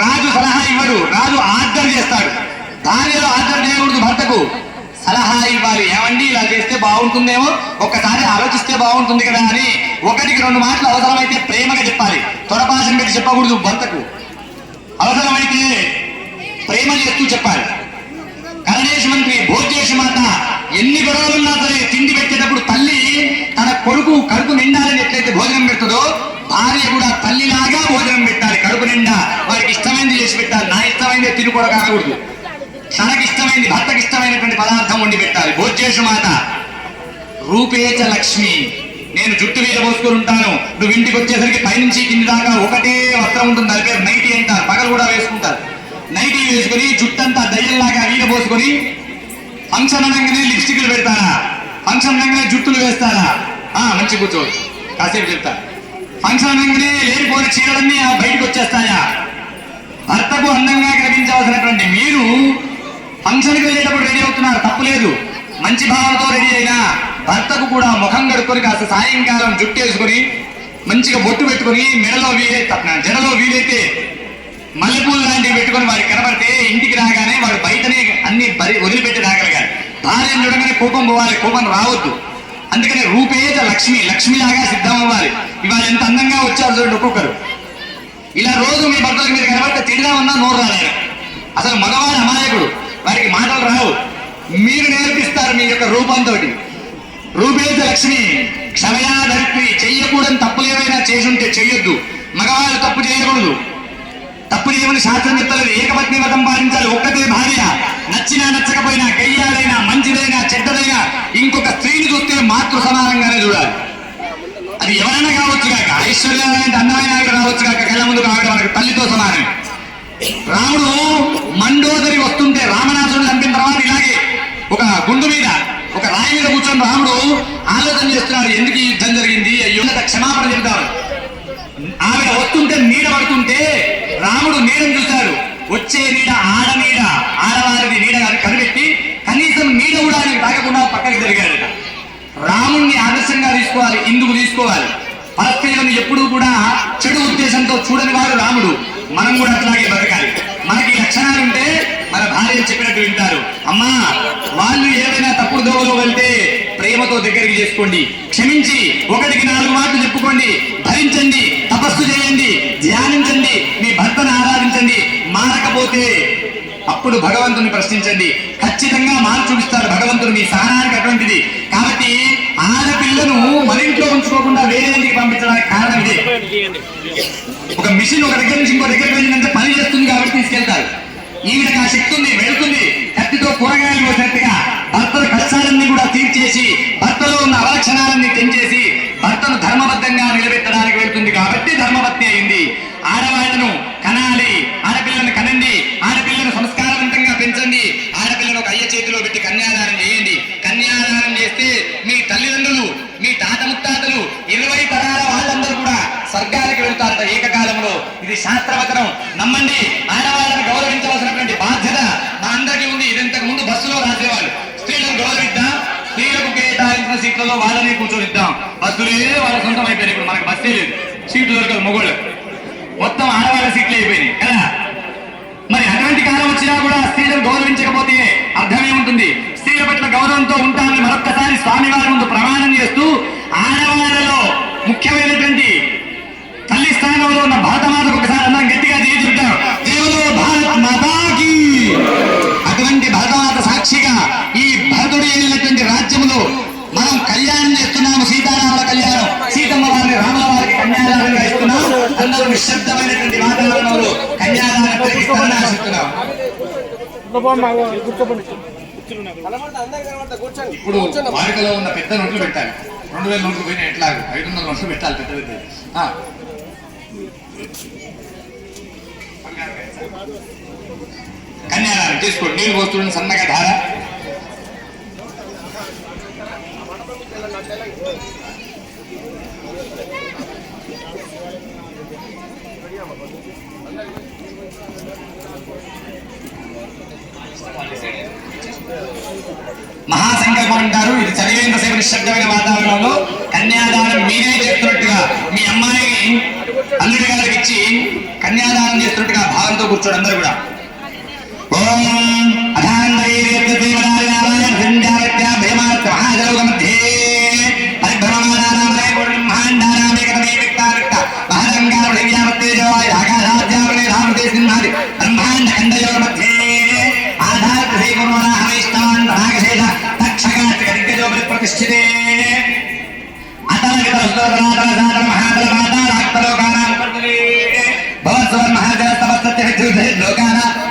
రాజు సలహా ఇవ్వడు, రాజు ఆర్డర్ చేస్తాడు. భార్యలో ఆర్డర్ చేయకూడదు, భర్తకు సలహా ఇవ్వాలి. ఏమండి ఇలా చేస్తే బాగుంటుందేమో, ఒక్కసారి ఆలోచిస్తే బాగుంటుంది కదా అని 1-2 మాటలు అవసరమైతే ప్రేమగా చెప్పాలి. తొడపాసం పెట్టి చెప్పకూడదు భర్తకు, అవసరమైతే ప్రేమ చేస్తూ చెప్పాలి. కరణేష్ మంత్రి భోజేష్ మాత ఎన్ని గొడవలున్నా సరే తిండి పెట్టేటప్పుడు తల్లి తన కొడుకు కడుపు నిండాలని ఎట్లయితే భోజనం పెడుతుందో భార్య కూడా తల్లిలాగా భోజనం పెట్టాలి. కడుపు నిండా వారికి ఇష్టమైనది చేసి పెట్టాలి. నా ఇష్టమైనది తిరుగుడు కాకూడదు, తనకి ఇష్టమైనది భర్తకి ఇష్టమైనటువంటి పదార్థం వండి పెట్టాలి. భోజేష్ మాత రూపేచ లక్ష్మి, నేను జుట్టు మీద పోసుకొని ఉంటాను, నువ్వు ఇంటికి వచ్చేసరికి పైనుంచి కింది దాకా ఒకటే వస్త్రం ఉంటుంది, దాని పేరు నైటీ అంటారు. పగలు కూడా వేసుకుంటారు. నైటీ వేసుకుని జుట్టంతా దయ్యంలాగా వీడ పోసుకొని ఫంక్షన్ అనగానే లిప్స్టిక్లు పెడతారా, ఫంక్షన్ అనగానే జుట్టులు వేస్తారా? మంచి కూర్చోవచ్చు, కాసేపు చెప్తా. ఫంక్షన్ అనగానే లేనిపోని చీరలన్నీ బయటకు వచ్చేస్తాయా? భర్తకు అందంగా కనిపించవలసినటువంటి మీరు ఫంక్షన్కి వెళ్ళేటప్పుడు రెడీ అవుతున్నారు, తప్పులేదు. మంచి భావంతో రెడీ అయినా భర్తకు కూడా ముఖం కడుక్కొని కాస్త సాయంకాలం జుట్టు వేసుకొని మంచిగా బొట్టు పెట్టుకుని మెడలో జడలో వీలైతే మల్లెపూలు లాంటివి పెట్టుకుని వారికి కనబడితే ఇంటికి రాగానే వాడు బయటనే అన్ని వదిలిపెట్టి రాగలగాలి. భార్యను చూడగానే కోపం పోవాలి, కోపం రావద్దు. అందుకని రూపేజ లక్ష్మి, లక్ష్మిలాగా సిద్ధం అవ్వాలి. ఇవాళ ఎంత అందంగా వచ్చారు చూడండి ఒక్కొక్కరు. ఇలా రోజు మీ భర్తలకు మీరు కనబడితే తిడదామన్నా నోరు రాలేదు. అసలు మగవాడు అమాయకుడు, వారికి మాటలు రావు. మీరు నేర్పిస్తారు మీ యొక్క రూపంతో. రూపేజ లక్ష్మి, క్షమయా ధరిత్రి, చెయ్యకూడని తప్పులు ఏమైనా చేసుంటే చెయ్యొద్దు. మగవాళ్ళు తప్పు చేయకూడదు, తప్పు చేయమని శాస్త్రం చెప్తలేదు. ఏకపత్ని వ్రతం పాటించాలి. ఒక్కతే భార్య, నచ్చినా నచ్చకపోయినా, గయ్యాడైనా మంచిదైనా చెడ్డదైనా ఇంకొక స్త్రీని చూస్తే మాతృ సమానంగానే చూడాలి. అది ఎవరైనా కావచ్చు కాక, ఐశ్వర్యాలంటే అందమైన ఆవిడ రావచ్చు కాక, కళ్ళ ముందు ఆవిడ మనకు తల్లితో సమానం. రాముడు మండోదరి వస్తుంటే రామనాథుడు చంపిన తర్వాత ఇలాగే ఒక గుండు మీద ఒక రాయి మీద కూర్చొని రాముడు ఆలోచన చేస్తున్నాడు, ఎందుకు ఈ యుద్ధం జరిగింది, అయ్యో క్షమాపణ చెబుతాడు. ఆవిడ వస్తుంటే నీడ పడుతుంటే రాముడు నీడను చూశాడు. వచ్చే నీడ ఆడవారిది నీడ కనిపెట్టి కనీసం నీడ కూడా ఆయనకు తాగకుండా పక్కకి జరిగాడట. రాముణ్ణి ఆదర్శంగా తీసుకోవాలి, ఇందుకు తీసుకోవాలి. పరస్త్రీలను ఎప్పుడూ కూడా చెడు ఉద్దేశంతో చూడని వాడు రాముడు. మనం కూడా అట్లాగే బతకాలి. మనకి లక్షణాలుంటే మన భార్యలు చెప్పినట్టు వింటారు. అమ్మా, వాళ్ళు ఏదైనా తప్పుడు దోవలో వెళ్తే ప్రేమతో దగ్గరికి చేసుకోండి, క్షమించి 1-4 మాటలు చెప్పుకోండి, భరించండి, తపస్సు చేయండి, ధ్యానించండి, మీ భర్తను ఆరాధించండి. మారకపోతే అప్పుడు భగవంతుని ప్రశ్నించండి, ఖచ్చితంగా మార్పు చూపిస్తాడు భగవంతుడు. మీ సహనానికి అటువంటిది. కాబట్టి ఆడపిల్లను మన ఇంట్లో ఉంచుకోకుండా వేరే ఇంటికి పంపించడానికి కారణం ఇదే. ఒక మిషన్ ఒక దగ్గర నుంచి ఇంకో దగ్గరికి వెళ్ళినంత పని చేస్తుంది కాబట్టి తీసుకెళ్తారు. ఈవిడకి ఆ శక్తి ఉంది, వెళుతుంది. కత్తితో కూరగాయలు పోసినట్టుగా భర్తల కష్టాలన్నీ కూడా తీర్చేసి భర్తలో ఉన్న అవలక్షణాలన్నీ తెంచేసి భర్తను ధర్మబద్ధంగా నిలబెట్టడానికి వెళ్తుంది కాబట్టి ధర్మపత్ని అయింది. ఆడవాళ్లను కనాలి, ఆడపిల్లను కనండి, ఆడపిల్లను సంస్కారవంతంగా పెంచండి. ఆడపిల్లను ఒక అయ్య చేతిలో పెట్టి కన్యాదానం చేయండి. కన్యాదానం చేస్తే మీ తల్లిదండ్రులు, మీ తాత ముత్తాతలు 20 తరాల వాళ్ళందరూ కూడా స్వర్గానికి వెళ్తారట ఏకకాలంలో. ఇది శాస్త్రవచనం, నమ్మండి. ఆడవాళ్ళను గౌరవించవలసినటువంటి బాధ్యత మా అందరికీ ఉంది. ఇది ఇంతకు ముందు బస్సులో రాసేవాళ్ళు, స్త్రీలను గౌరవిద్దాం, స్త్రీలకు కేటాయించిన సీట్లలో వాళ్ళని కూర్చొనిద్దాం. బస్సులే వాళ్ళ సొంతం అయిపోయినాయి. ఇప్పుడు మనకు బస్సే లేదు, సీట్లు దొరకదు, మొగోళ్ళు మొత్తం ఆడవాళ్ళ సీట్లు అయిపోయినాయి కదా. మరి అటువంటి కాలం వచ్చినా కూడా స్త్రీలను గౌరవించకపోతే అర్థమేముంటుంది? స్త్రీల పట్ల గౌరవంతో ఉంటామని మరొక్కసారి స్వామి వారి ముందు ప్రమాణం చేస్తూ ఆడవాళ్ళలో ముఖ్యమైనటువంటి తల్లి స్థానంలో ఉన్న భారతమాతకు ఒకసారి అందరం గట్టిగా చేయించుంటారు, దేవులో భారత్ మాతాకి. అటువంటి భారతమాత సాక్షిగా ఈ భరతుడు వెళ్ళినటువంటి రాజ్యములో మనం కళ్యాణం చేస్తున్నాము. సీతారాముల కళ్యాణం, సీతమ్మ వారిని రాముల వారికి కన్యాదానంగా ఇస్తున్నాం. అందరూ నిశ్శబ్దమైనటువంటి వాతావరణంలో కన్యాదానం జరిగిస్తామని ఆశిస్తున్నాం. ఇప్పుడు వారికలో ఉన్న పెద్ద నోట్లు పెట్టాలి. 2000 నోట్లు పోయినా ఎట్లా 500 నోట్లు పెట్టాలి, పెద్ద పెద్ద. కన్యాదానం చేసుకోండి. నీళ్ళు పోస్తుండే సన్నగా ధార. మహాసంకల్పం అంటారు. ఇది చదివేంతసేపు నిశ్శబ్దమైన వాతావరణంలో కన్యాదానం మీరే చేస్తున్నట్టుగా మీ అమ్మాయిని అల్లుడి గారికి ఇచ్చి కన్యాదానం చేస్తున్నట్టుగా భావంతో కూర్చోడు అందరూ కూడా. ఓం ప్రతిష్ఠితే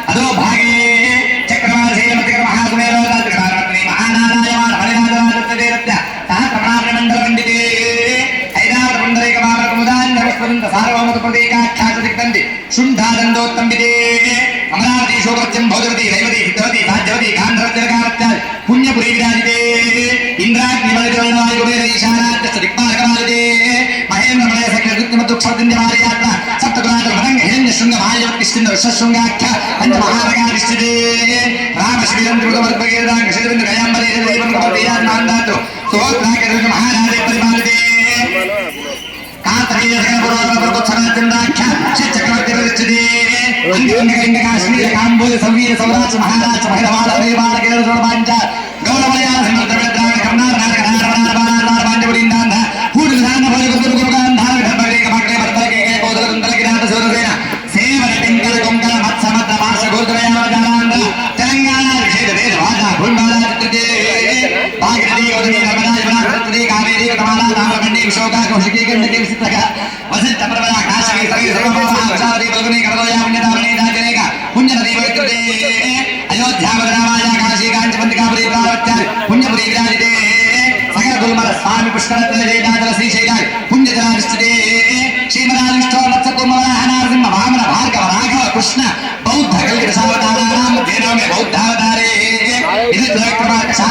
అదో భాగే సార్వమత ప్రదేకాఖ్యాతి శుంఠాదండోత్తంబితే అమరావతి శోభత్యం భౌదవతి రైవతి హితవతి సాధ్యవతి గాంధర్వత్యాది పుణ్యపురీ విరాజితే ఇంద్రాగ్ని బలివాయుగుబేర ఈశానాత్య దిక్పాలకమాలితే మహేంద్రమలయ సకల దుఃఖమదుఃఖాత్ర సప్తగుణాత్ర మదంగ హిరణ్య శృంగ మాల్యవత్తిష్ఠింద విశ్వశృంగాఖ్య పంచమహారగాధిష్ఠితే రామశ్రీరం త్రిగుణవర్గేదాంగ శ్రీరవింద్ర గయాంబరే దైవం కపర్దేయాత్మాందాత్రు స్తోత్రాకృత మహారాజే పరిపాలితే తెలంగాణ స్వామి పుష్కర శ్రీశైల పుణ్యజలాధిష్ఠితే శ్రీమదావిష్ణో మత్స్యకుర్మవరాహనారసింహ వామన భార్గవ రాఘవ కృష్ణ బౌద్ధ కల్పిత సావతారాణాం దేనోమే బౌద్ధావతారే ఇది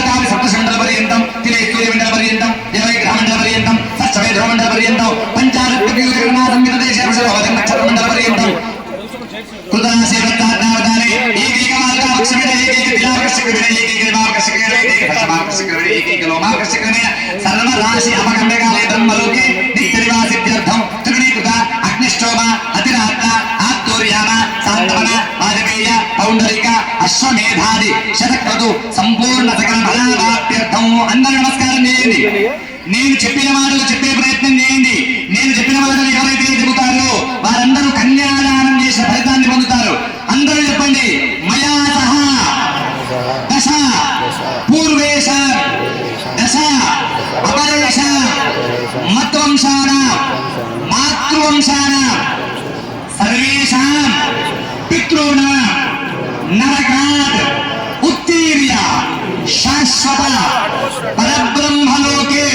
దేవతావి సప్తశమండల పర్యంతం తిలే సూర్యమండల పర్యంతం 20 గ్రహమండల పర్యంతం సప్తమే ధ్రువమండల పర్యంతం పంచారత్మకీకరణాసం విదదేశ నక్షత్ర మండల పర్యంతం కృతరాశి వృత్తార్థావధానే ఏకైక మార్గావక్షమిడే ఏకైక దిలావక్షకమిడే ఏకైక దివావక్షకమిడే ఏకైక భస్మావక్షకమిడే ఏకైక లోమావక్షకమిడే సర్వరాశి అపగమ్యకాలే బ్రహ్మలోకే నిత్య నివాసిత్యర్థం త్రిగుణీకృత అగ్నిష్టోమ అతిరాత్ర ఆత్తూర్యామ సాంతవన వాజపేయ పౌండరిక అశ్వమేధాది శతక్రతు సంపూర్ణ సకల ఫలాభాప్యర్థం అందరూ నమస్కారం చేయండి. నేను చెప్పిన మాటలు చెప్పే ప్రయత్నం చేయండి. నేను చెప్పిన మాటలు ఎవరైతే చెబుతారో వారందరూ కన్యాదానం చేసిన ఫలితాన్ని పొందుతారు. అందరూ చెప్పండి. మయా సహా దశ పూర్వేశ దశ అపరేష మత్వంశాన మాతృవంశాన సర్వేషాం పితॄణాం నరకాత్ ఉత్తీర్య శాశ్వత పరబ్రహ్మలోకే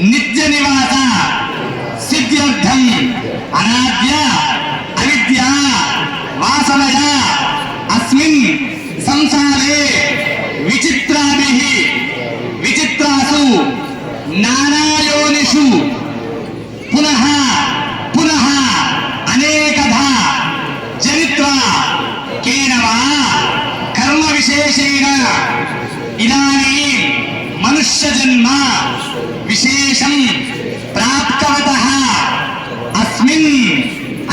నిత్య నివాస సిద్ధ్యర్థం అనాద్య అవిద్య వాసనయ అస్మిన్ సంసారే విచిత్రాభిః విచిత్రాసు నానాయోనిషు పునః పునః అనేకధా చరిత్రా కేనవా కర్మ విశేషేణ ఇదానీం మనుష్య జన్మ విశేషం ప్రాప్తవతః అస్మిన్.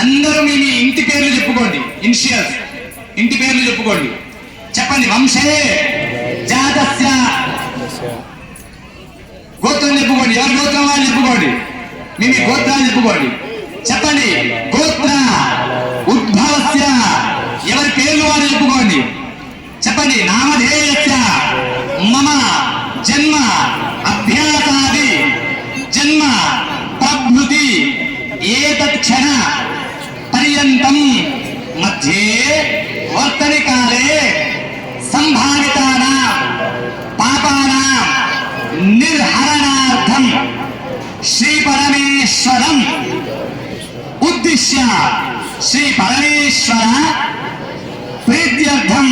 అందరూ మీ ఇంటి పేర్లు చెప్పుకోండి. ఇనిషియల్స్ ఇంటి పేర్లు చెప్పుకోండి. చెప్పండి. వంశే జాతస్య గోత్రం చెప్పుకోండి. ఎవరి గోత్రం వాళ్ళు చెప్పుకోండి. మీ గోత్రాలు చెప్పుకోండి. చెప్పండి. గోత్ర ఉద్భవస్య ఎవరి పేర్లు వారు చెప్పుకోండి. చెప్పండి. నామధేయస్య మమ జన్మ అభ్యాసాది జన్మ ప్రభృతి ఏతత్క్షణ పర్యంతం మధ్యే వర్తని కాలే సంభావితానాం పాపానాం నిర్హరణార్థం శ్రీ పరమేశ్వరం ఉద్దిశ్య శ్రీ పరమేశ్వర ప్రీత్యర్థం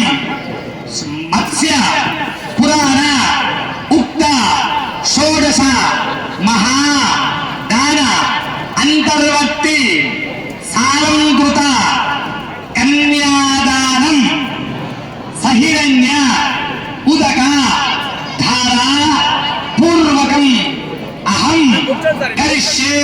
మత్స్య పురాణ ఉక్త షోడశ మహా దాన అంతర్వర్తి సాలంకృత కన్యాదానం సహిరణ్య ఉదక ధారా పూర్వకం అహం కరిష్యే.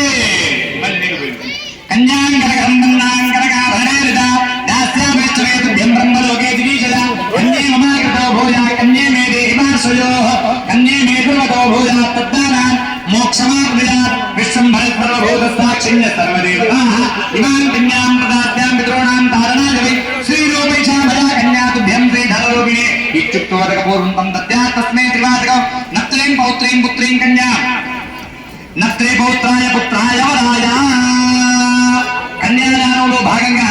కన్యాంకరకందన్నాంకరకాభరణేరిత దాస్యామిష్టవేతుభ్యం బ్రహ్మలోకే దివీషద కన్యే మమాకృతో భూయా కన్యే మే దేహిమాశ్రయోః కన్యే మే దుర్మతో భూయా తద్దానాన్ మోక్షమాప్నుయాత్ విశ్వం భరత్సర్వభూతసాక్షిణ్య సర్వదేవతాః ఇమాం కన్యాం ప్రదాస్యాం పితॄణాం తారణాయ వై శ్రీరూపైషా మయా కన్యాతుభ్యం శ్రీధరరూపిణే ఇత్యుక్తోదక పూర్వం తం దద్యాత్ తస్మై త్రివాదకం నత్రేం పౌత్రీం పుత్రీం కన్యాం నత్రే పౌత్రాయ పుత్రాయ వరాయ. కన్యాదానంలో భాగంగా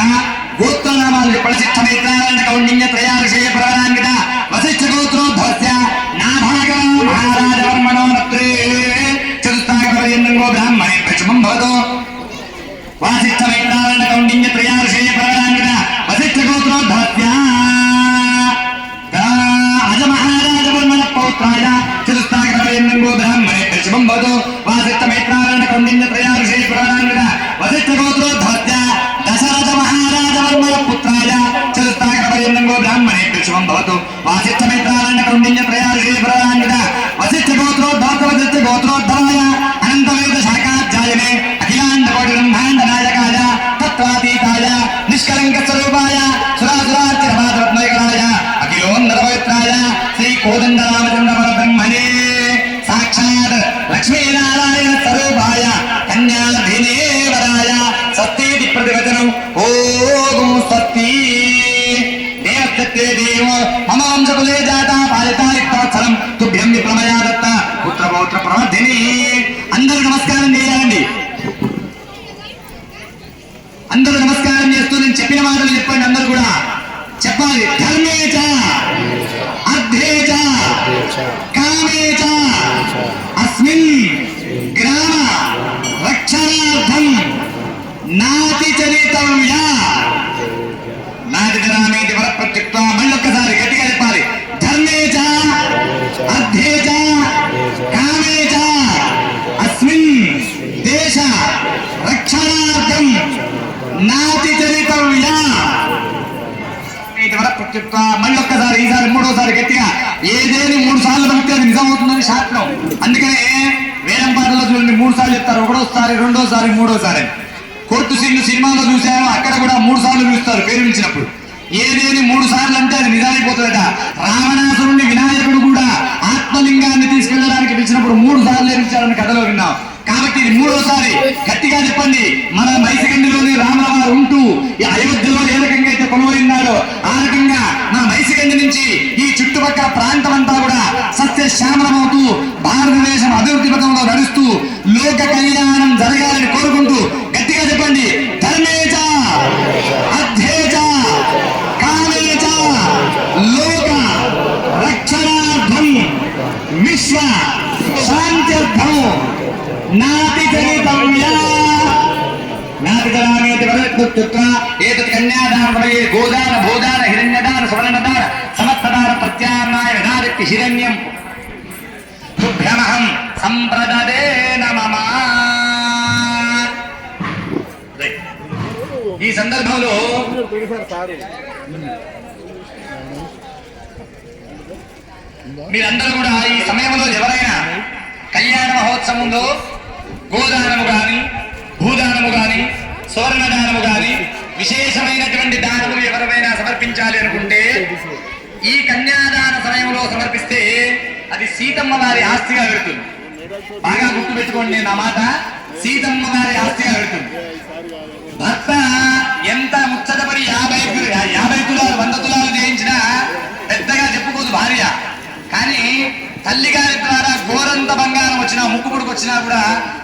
గోత్రనామాలు చెప్పడం. శిక్షమైత్రారాయణ కౌండిన్య త్రయార్షయ ప్రవరాన్విత వశిష్ఠ గోత్రోద్భవస్య నాభాగం మహారాజవర్మణో నత్రే చతుస్తాగపర్యంగో బ్రాహ్మణే ప్రచుమం భవతో వాసిష్ఠమైత్రారాయణ కౌండిన్య త్రయార్షయ ప్రవరాన్విత వశిష్ఠ గోత్రోద్భవస్య అజమహారాజవర్మణ పౌత్రాయ చతుస్తాగపర్యంగో బ్రాహ్మణే ప్రచుమం భవతో వాసిష్ఠమైత్రారాయణ కౌండిన్య త్రయార్షయ ప్రవరాన్విత వశిష్ఠ గోత్రోద్భవస్య దశరథ మహారాజవర్మణ పుత్రాయ చతుస్తాగపర్యంగో బ్రాహ్మణే ప్రచుమం భవతో వాసిష్ఠమైత్రారాయణ కౌండిన్య త్రయార్షయ ప్రవరాన్విత వశిష్ఠ గోత్రోద్భవత వశిష్ఠ గోత్రోద్భవాయ అనంతవేద శాఖాధ్యాయనే అఖిలాండ కోటి బ్రహ్మాండ నాయకాయ తత్వాతీతాయ నిష్కలంక స్వరూపాయ సురాసురార్చిరమాతరత్నైకరాయ అఖిలోన్నత పవిత్రాయ శ్రీ కోదండ రామచంద్ర పరబ్రహ్మణే సాక్షాత్ లక్ష్మీనారాయణ స్వరూపాయ కన్యాధినేవరాయ సత్యేతి ప్రతివచనం. ఓం సత్తి దేవసత్తే దేవ మమ వంశకులే జాత పాలితాలిత్వత్సరం తుభ్యం విప్లమయా దత్త పుత్రపౌత్ర ప్రవర్ధిని. అందరూ నమస్కారం చేయాలండి. అందరూ నమస్కారం చేస్తూ నేను చెప్పిన మాటలు చెప్పండి. అందరూ కూడా చెప్పాలి. ధర్మేచ అర్థేచ కామేచ అస్మిన్ గ్రామ రక్షణార్థం నాతి చరితవ్య. నాటి గ్రామేతి వరప్రత్యుక్త. మళ్ళొక్కసారి గట్టిగా చెప్పాలి. ధర్మేచ అర్థేచ కామేచ అస్మిన్ దేశ రక్షణార్థం నాతి చరితవ్య. వరప్రత్యుక్త. మళ్ళొక్కసారి, ఈసారి మూడోసారి గట్టిగా. ఏదేని 3 సార్లు పలికితే అది నిజమవుతుందని శాస్త్రం. అందుకనే వేలం పాటలో చూడండి 3 సార్లు చెప్తారు. ఒకటోసారి, రెండోసారి, మూడోసారి. కోర్టు సీన్లు సినిమాలో చూసాము, అక్కడ కూడా 3 సార్లు పిలుస్తారు పేరు పిలిచినప్పుడు. ఏదేని 3 సార్లు అంటే అది నిజమైపోతుందట. రావణాసురుణ్ణి వినాయకుడు కూడా ఆత్మలింగాన్ని తీసుకెళ్ళడానికి పిలిచినప్పుడు 3 సార్లు పిలిచారని కథలో విన్నాం. కాబట్టి ఇది 3వసారి. గట్టిగా చెప్పండి. మన మైసిగండిలోని రాముల వారు ఉంటూ ఈ అయోధ్యలో ఏ రకంగా అయితే కొలువైనాడో ఆ రకంగా మన మైసిగండి నుంచి ఈ చుట్టుపక్కల ప్రాంతం అంతా కూడా సస్యశ్యామలమవుతూ భారతదేశం అభివృద్ధి పథంలో నడుస్తూ లోక కళ్యాణం జరగాలని కోరుకుంటూ గట్టిగా చెప్పండి. ధర్మేచ అర్థేచ కామేచ లోక రక్షణార్థం విశ్వ శాంత్యర్థం నాతి చరితవ్య. నాతి చరామేతి వరత్యుక్త. ఏతత్ కన్యాదాన సమయే గోదాన భోదాన హిరణ్యదాన సువర్ణదాన సమస్తదాన ప్రత్యామ్నాయ విధారిత్య హిరణ్యం తుభ్యమహం సంప్రదదే నమః. ఈ సందర్భంలో మీరందరూ కూడా ఈ సమయంలో ఎవరైనా కళ్యాణ మహోత్సవంలో గోదానము గాని భూదానము గాని సువర్ణదానము గాని విశేషమైనటువంటి దానములు ఎవరైనా సమర్పించాలి అనుకుంటే ఈ కన్యాదాన సమయంలో సమర్పిస్తే అది సీతమ్మ వారి ఆస్తిగా వెళుతుంది. బాగా గుర్తు పెట్టుకోండి నా మాట. సీతమ్మ వారి ఆస్తిగా వెళుతుంది. భర్త ఎంత ముచ్చటపడి 50 తులాలు 100 తులాలు చేయించినా పెద్దగా చెప్పుకోదు భార్య. కానీ తల్లిగారి ద్వారా ఘోరంత బంగారం వచ్చినా ముక్కుపుడికి వచ్చినా కూడా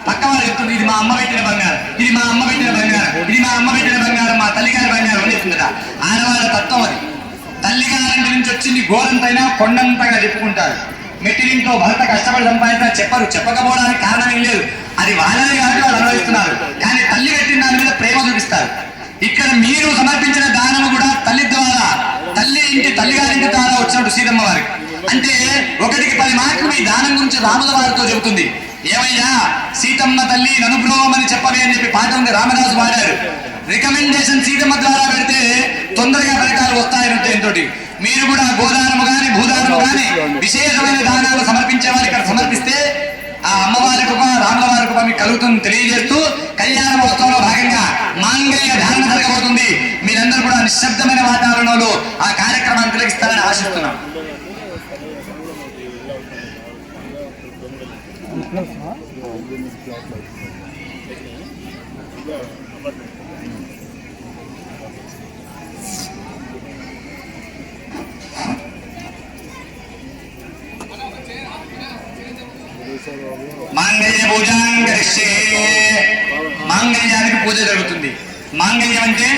పక్క వాళ్ళు చెప్తుంది ఇది మా అమ్మ పెట్టిన బంగారం, ఇది మా అమ్మ పెట్టిన బంగారం, ఇది మా అమ్మ పెట్టిన బంగారం, మా తల్లిగారి బంగారం అని చెప్తుందట. ఆడవాళ్ళ తత్వం అది. తల్లిగారి నుంచి వచ్చింది ఘోరంతైనా కొండంతగా చెప్పుకుంటారు. మెట్టిలింట్లో భర్త కష్టపడి సంపాదించినా చెప్పరు. చెప్పకపోవడానికి కారణం ఏం లేదు. అది వాళ్ళని కాబట్టి వాళ్ళు అనుభవిస్తున్నారు. కానీ తల్లి పెట్టిన దాని మీద ప్రేమ చూపిస్తారు. ఇక్కడ మీరు సమర్పించిన దానము కూడా తల్లి ద్వారా, తల్లిగారింటి ద్వారా వచ్చినట్టు సీతమ్మ వారికి. అంటే 1కి 10 మార్కులు మీ దానం గురించి రాముల వారితో చెబుతుంది. ఏమయ్యా సీతమ్మ తల్లి ననుగ్రహమని చెప్పవే అని చెప్పి పాట ఉంది, రామదాసు పాడారు. రికమెండేషన్ సీతమ్మ ద్వారా పెడితే తొందరగా ఫలితాలు వస్తాయని తోటి మీరు కూడా గోదానము గాని భూదానము గాని విశేషమైన దానాలు సమర్పించే వారు ఇక్కడ సమర్పిస్తే ఆ అమ్మవారి కృప రాముల వారి కృప మీకు కలుగుతుంది తెలియజేస్తూ కళ్యాణ మహోత్సవంలో భాగంగా మాంగళ్య ధారణ జరగబోతుంది. మీరందరూ కూడా నిశ్శబ్దమైన వాతావరణంలో ఆ కార్యక్రమాన్ని తిలకిస్తారని ఆశిస్తున్నాం. మాంగళ్య పూజాంగరిష్యే. మాంగళ్యానికి పూజ జరుగుతుంది. మాంగళ్యం అంటే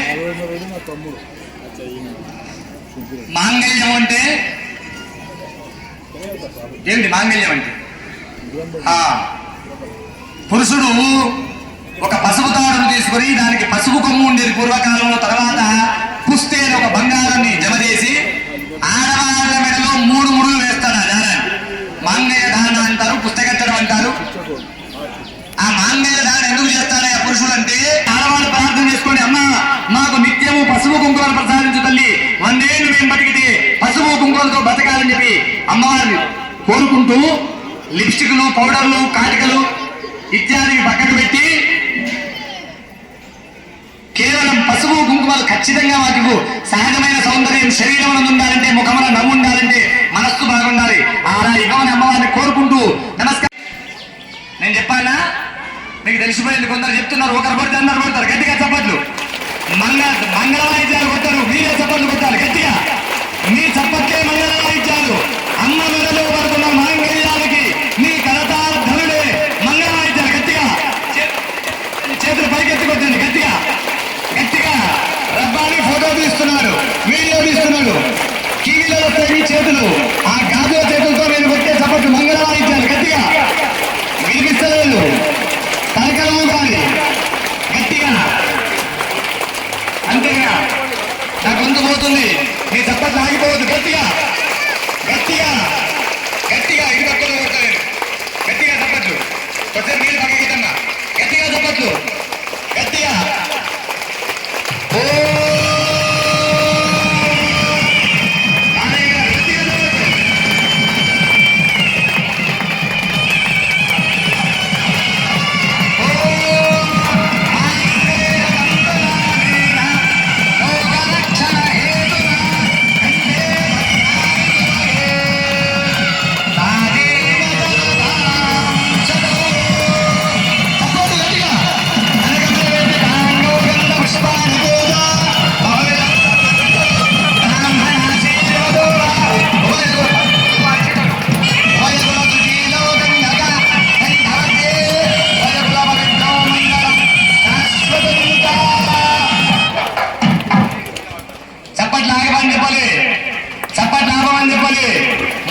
ఏంటి? మాంగళ్యం అంటే పురుషుడు ఒక పసుపు తాడును తీసుకుని దానికి పసుపు కొమ్ము ఉండేది పూర్వకాలంలో. తర్వాత పుస్తే ఒక బంగారాన్ని జమ చేసి ఆడవాళ్ళ మెడలో 3 ముడులు వేస్తాడు. ఆ దానాన్ని మాంగళ్య దాన అంటారు, పుస్తకట్టడం అంటారు. ఆ మాంగళ్య దాన ఎందుకు చేస్తాడు ఆ పురుషుడు అంటే ఆడవాళ్ళు ప్రార్థన చేసుకోండి, అమ్మ మాకు నిత్యము పసుపు కుంకుమలు ప్రసాదించు తల్లి, 100 ఏళ్ళు మేము బతికితే పసుపు కుంకుమలతో బతకాలని చెప్పి అమ్మవారిని కోరుకుంటూ లిప్స్టిక్లు, పౌడర్లు, కాటికలు ఇత్యాది పక్కకు పెట్టి కేవలం పసుపు కుంకుమలు ఖచ్చితంగా వాటికి సహజమైన సౌందర్యం శరీరం ఉండాలంటే, ముఖమున నవ్వు ఉండాలంటే, మనస్సు బాగుండాలి. అలా ఇవ్వమని అమ్మవారిని కోరుకుంటూ నమస్కారం. నేను చెప్పాలా? మీకు తెలిసిపోయింది. కొందరు చెప్తున్నారు ఒకరు పడితే అందరు కొడతారు. గట్టిగా చప్పట్లు. మంగళ వాయిద్యాలు కొట్టారు, మీరే చప్పట్లు కొట్టాలి గట్టిగా. మీ చప్పట్లే మంగళ వాయిద్యాలు. అమ్మ మెడలో పడుతున్న మాంగళ్యానికి మీ కరతార్థమే పైకెత్తి కొట్టండి గట్టిగా గట్టిగా. రబ్బాని ఫోటో తీస్తున్నాడు, వీడియో తీస్తున్నాడు. టీవీలో వస్తాయి ఈ చేతులు, ఆ గాజుల చేతులతో నేను కొట్టే చప్పట్లు మంగళ వాయించాలి గట్టిగా. వినిపిస్తలేదు, కలకలము కాదు గట్టిగా. అంతేగా నా గొంతు పోతుంది, నీ చప్పట్లు ఆగిపోవద్దు. గట్టిగా గట్టిగా గట్టిగా. ఇది పక్కన కొట్టలేదు, గట్టిగా చప్పట్లు. కొంచెం మీరు పక్కకిద్దమ్మా, గట్టిగా చప్పట్లు గట్టిగా. ఓ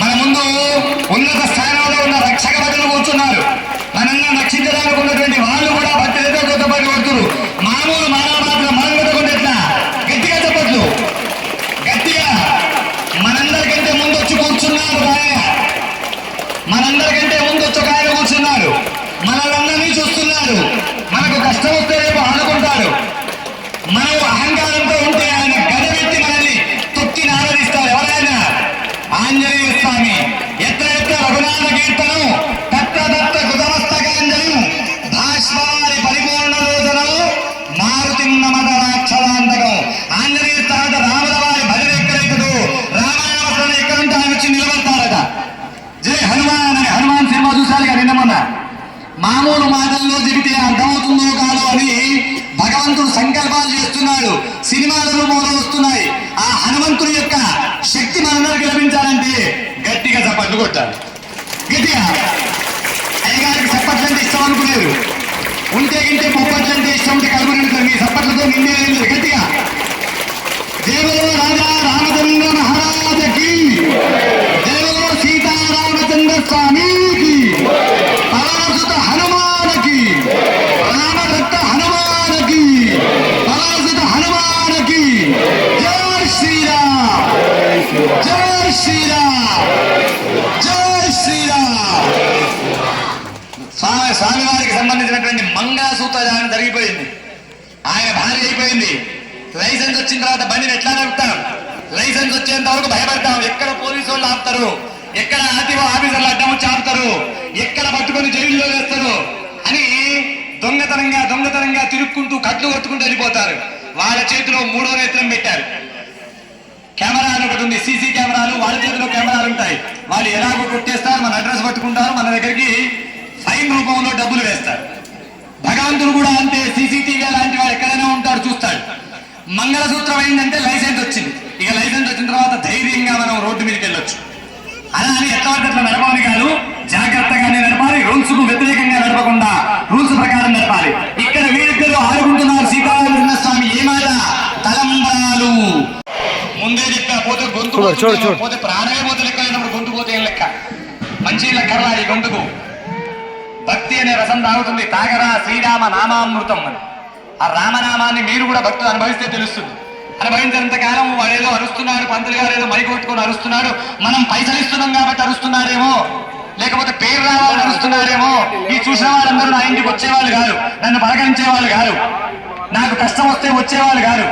మన ముందు ఉన్నత స్థానంలో ఉన్న రక్షక భటులు కూర్చున్నారు. మనల్ని రక్షించడానికి ఉన్నటువంటి వాళ్ళు కూడా భక్తులతో కొత్తపడి కొడుతున్నారు. మామూలు మానవ మాత్రం మనం కొట్టుకుంటే ఎట్లా? గట్టిగా చెప్పట్లు గట్టిగా. మనందరికంటే ముందు వచ్చి కూర్చున్నారు ఆయన, మనందరికంటే ముందు వచ్చి ఒక ఆయన కూర్చున్నారు. మనల్ని చూస్తున్నారు. మనకు కష్టం వస్తే రేపు ఆడుకుంటాడు. మనం అహంకారంతో ఉంటే ఆయన గదవెత్తి మనల్ని తొక్కి నారదిస్తారు. ఎవరైనా ఆంజనేయ స్వామి ఎత్ర ఎత్ర రఘునాథ కీర్తనం తత్ర తత్ర కృతమస్తకాంజలి భాష్వారి పరిపూర్ణ రోజనము మారుతిన్న మదరాక్షరాంతకం. ఆంజనేయ తర్వాత రాముల వారి భజన ఎక్కడెక్కదు, రామాయణ ఎక్కడుంటే ఆయన వచ్చి నిలబడతారట. జై హనుమాన్ అని హనుమాన్ సినిమా చూశారుగా నిన్న మొన్న. మామూలు మాటల్లో చెబితే అర్థమవుతుందో కాదో అని భగవంతుడు సంకల్పాలు చేస్తున్నాడు. సినిమాల రూపంలో వస్తున్నాయి. ఆ హనుమంతుడి యొక్క శక్తి మనందరికి లభించాలంటే గట్టిగా చప్పట్లు కొట్టాలి. గట్టిగా. అయ్యగారికి చప్పట్లు అంటే ఇష్టం అనుకునేరు, ఉంటే గింటే పొప్పట్లు అంటే ఇష్టం ఉంటే కలుగుతుంది. మీ చప్పట్లతో నిండే లేదు. గట్టిగా. దేవుడు రాజా రామచంద్ర మహారాజకి, దేవుడు సీతారామచంద్ర స్వామికి, పరాసుత హనుమానకి, రామదత్త హనుమానకి, పరాసుత హనుమానకి. జై శ్రీరామ్, జై శ్రీరామ్, జై శ్రీరామ్. స్వామివారికి సంబంధించినటువంటి మంగళసూత్రం జరిగిపోయింది. ఆయన భార్య అయిపోయింది. లైసెన్స్ వచ్చిన తర్వాత బండిని ఎట్లా నడుపుతాం? లైసెన్స్ వచ్చేంత వరకు భయపడతాం. ఎక్కడ పోలీసు వాళ్ళు ఆపుతారు, ఎక్కడ ఆర్టీఓ ఆఫీసర్లు అడ్డం వచ్చి ఆపుతారు, ఎక్కడ పట్టుకొని జైల్లో వేస్తారు అని దొంగతనంగా తిరుక్కుంటూ కట్లు కొట్టుకుంటూ వెళ్ళిపోతారు. వాళ్ళ చేతిలో 3వ నేత్రం పెట్టారు. కెమెరా అని ఒకటి ఉంది, సీసీ కెమెరాలు. వాళ్ళ చేతిలో కెమెరాలు ఉంటాయి. వాళ్ళు ఎలాగో కొట్టేస్తారు, మన అడ్రస్ పట్టుకుంటారు, మన దగ్గరికి ఫైన్ రూపంలో డబ్బులు వేస్తారు. భగవంతుడు కూడా అంతే. సీసీటీవీ లాంటి వాడు ఎక్కడైనా ఉంటాడు, చూస్తాడు. మంగళసూత్రం అయిందంటే లైసెన్స్ వచ్చింది. ఇక లైసెన్స్ వచ్చిన తర్వాత ధైర్యంగా మనం రోడ్డు మీదకి వెళ్ళొచ్చు. అలా అని ఎట్లా అట్లా నడపాలి కాదు, జాగ్రత్తగానే నడపాలి. రూల్స్ కు వ్యతిరేకంగా నడపకుండా రూల్స్ ప్రకారం నడపాలి. ఇక్కడ వీరిద్దరు ఆడుకుంటున్నారు. సీతారామ స్వామి ఏ మాట? తలంబరాలు. ముందే చెప్పా, పోతే గొంతు పోతే ప్రాణమే పోతే లెక్క లేనప్పుడు గొంతు పోతే ఏం లెక్క? మంచి లెక్కరా ఈ గొంతుకు. భక్తి అనే రసం తాగుతుంది. తాగరా శ్రీరామ నామామృతం అని. ఆ రామనామాన్ని మీరు కూడా భక్తులు అనుభవిస్తే తెలుస్తుంది. అనుభవించినంత కాలం వాడేదో అరుస్తున్నాడు, పంతులు గారు ఏదో మైకి కొట్టుకొని అరుస్తున్నాడు. మనం పైసలు ఇస్తున్నాం కాబట్టి అరుస్తున్నాడేమో, లేకపోతే పేరు రావాలని అరుస్తున్నాడేమో. ఈ చూసిన వాళ్ళందరూ నా ఇంటికి వచ్చేవాళ్ళు కాదు, నన్ను పలకరించేవాళ్ళు కాదు, నాకు కష్టం వస్తే వచ్చేవాళ్ళు కాదు.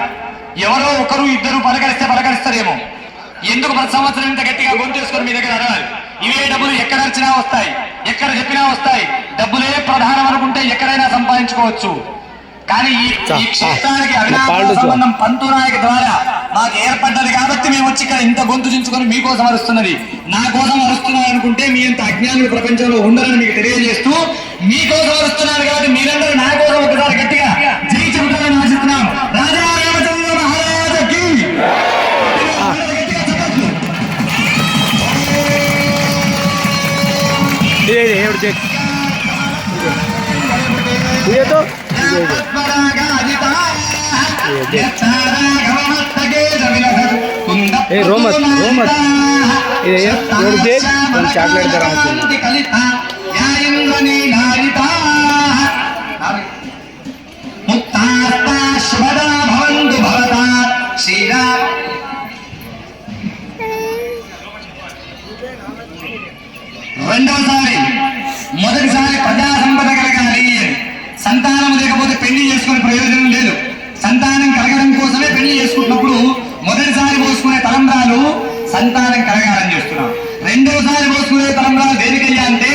ఎవరో ఒకరు ఇద్దరు పలకరిస్తారేమో. ఎందుకు ప్రతి సంవత్సరం ఇంత గట్టిగా గొంతేసుకొని మీ దగ్గర అడగాలి? ఇవే డబ్బులు ఎక్కడ వచ్చినా వస్తాయి, ఎక్కడ చెప్పినా వస్తాయి. డబ్బులే ప్రధానం అనుకుంటే ఎక్కడైనా సంపాదించుకోవచ్చు. కానీ ఈ క్షేత్రానికి అవినాభావ సంబంధం పంతునాయక ద్వారా మాకు ఏర్పడ్డది కాబట్టి మేము వచ్చి ఇక్కడ ఇంత గొంతు చించుకొని మీకోసం అరుస్తున్నది. నా కోసం అరుస్తున్నారు అనుకుంటే మీ ఇంత అజ్ఞానులు ప్రపంచంలో ఉండరని మీకు తెలియజేస్తూ మీకోసం అరుస్తున్నారు కాబట్టి మీరందరూ నా కోసం ఒకసారి గట్టిగా జై చెబుతారని ఆశిస్తున్నాం. రాజా రామచంద్ర మహారాజకి. ये तो
ఏ రోమత్ ఇది చాక్లెట్ ధర
రెండవసారి మొదటిసారి ప్రజా సంపద కలగాలి. సంతానం లేకపోతే పెళ్లి చేసుకునే ప్రయోజనం లేదు. సంతానం కలగడం కోసమే పెళ్లి చేసుకున్నప్పుడు మొదటిసారి పోసుకునే తలంబ్రాలు సంతానం కలగాలని చేస్తున్నాం. రెండవసారి పోసుకునే తలంబ్రాలు దేనికయ్యా అంటే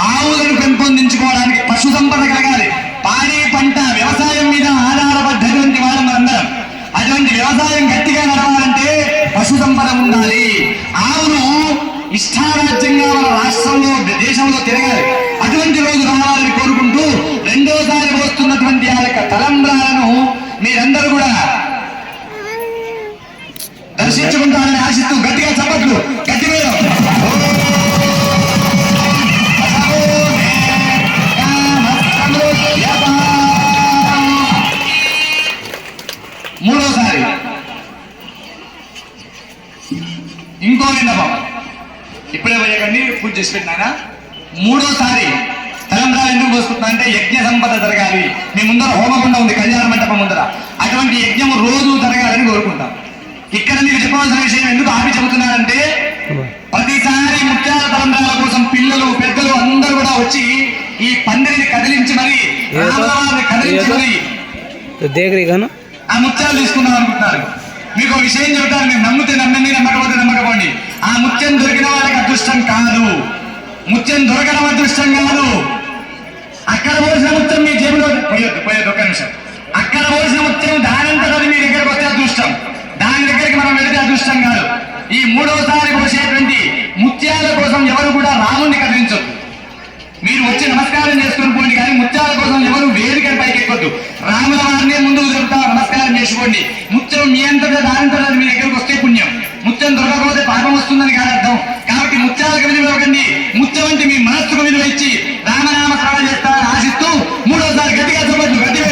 ఆవులను పెంపొందించుకోవడానికి, పశు సంపద కలగాలి. పాడి పంట వ్యవసాయం మీద ఆధారపడ్డటువంటి వాళ్ళం మనందరం. అటువంటి వ్యవసాయం గట్టిగా నడవాలంటే పశు సంపద ఉండాలి. ఆవును ఇష్టారాజ్యంగా మన రాష్ట్రంలో దేశంలో తిరగాలి. అటువంటి రోజు రావాలని కోరుకుంటూ రెండోసారి పోస్తున్నటువంటి ఆ యొక్క తలంబ్రాలను మీరందరూ కూడా దర్శించుకుంటారని ఆశిస్తూ గట్టిగా చప్పట్లు గట్టిగా మూడోసారి ఇంకో విన్నపం, ఇప్పుడే పోయకండి, పూజ చేసి పెట్టినా. మూడోసారి తలంబ్రాలు ఎందుకు పోసుకుంటున్నా అంటే యజ్ఞ సంపద జరగాలి. మీ ముందర హోమకుండ ఉంది, కళ్యాణ మంటపం ముందర. అటువంటి యజ్ఞం రోజు జరగాలని కోరుకుంటాం. ఇక్కడ మీకు చెప్పవలసిన విషయం ఎందుకు ఆపి చెబుతున్నానంటే ప్రతిసారి ముత్యాల తలంబ్రాల కోసం పిల్లలు పెద్దలు అందరూ కూడా వచ్చి ఈ పందిరిని కదిలించి మరి కదిలించి మరి ఆ ముత్యాలు తీసుకుందాం అనుకుంటున్నారు. మీకు ఒక విషయం చెబుతాను, మీరు నమ్మితే నమ్మండి, నమ్మకపోతే నమ్మకపోండి. ఆ ముత్యం దొరికిన వాళ్ళకి అదృష్టం కాదు, ముత్యం దొరకడం అదృష్టం కాదు. అక్కడ పోసిన ముత్యం మీ జేబులో పోయేది ఒక్క నిమిషం. అక్కడ పోసిన ముత్యం దానంతట మీ దగ్గరకు వస్తే అదృష్టం, దాని దగ్గరికి మనం వెళితే అదృష్టం కాదు. ఈ మూడవసారి పోసేటువంటి ముత్యాల కోసం ఎవరు కూడా రాముడిని కదిలించొద్దు. మీరు వచ్చి నమస్కారం చేసుకుని పోండి, కానీ ముత్యాల కోసం ఎవరు వేదికల పైకి ఎక్కొద్దు. రాముల వారినే ముందుకు జరుగుతా నమస్కారం చేసుకోండి. ముత్యం మీ అంతటా దానంతటా మీ దగ్గరకు వస్తే పుణ్యం, ముత్యం దొరకకపోతే పాపం వస్తుందని కాదు అర్థం. కాబట్టి ముత్యాలకు విలువ ఇవ్వకండి, ముత్యం అంటే మీ మనస్సుకు విలువ ఇచ్చి రామనామ స్మరణ చేస్తారని ఆశిస్తూ మూడోసారి గట్టిగా చెప్పట్లు గట్టిగా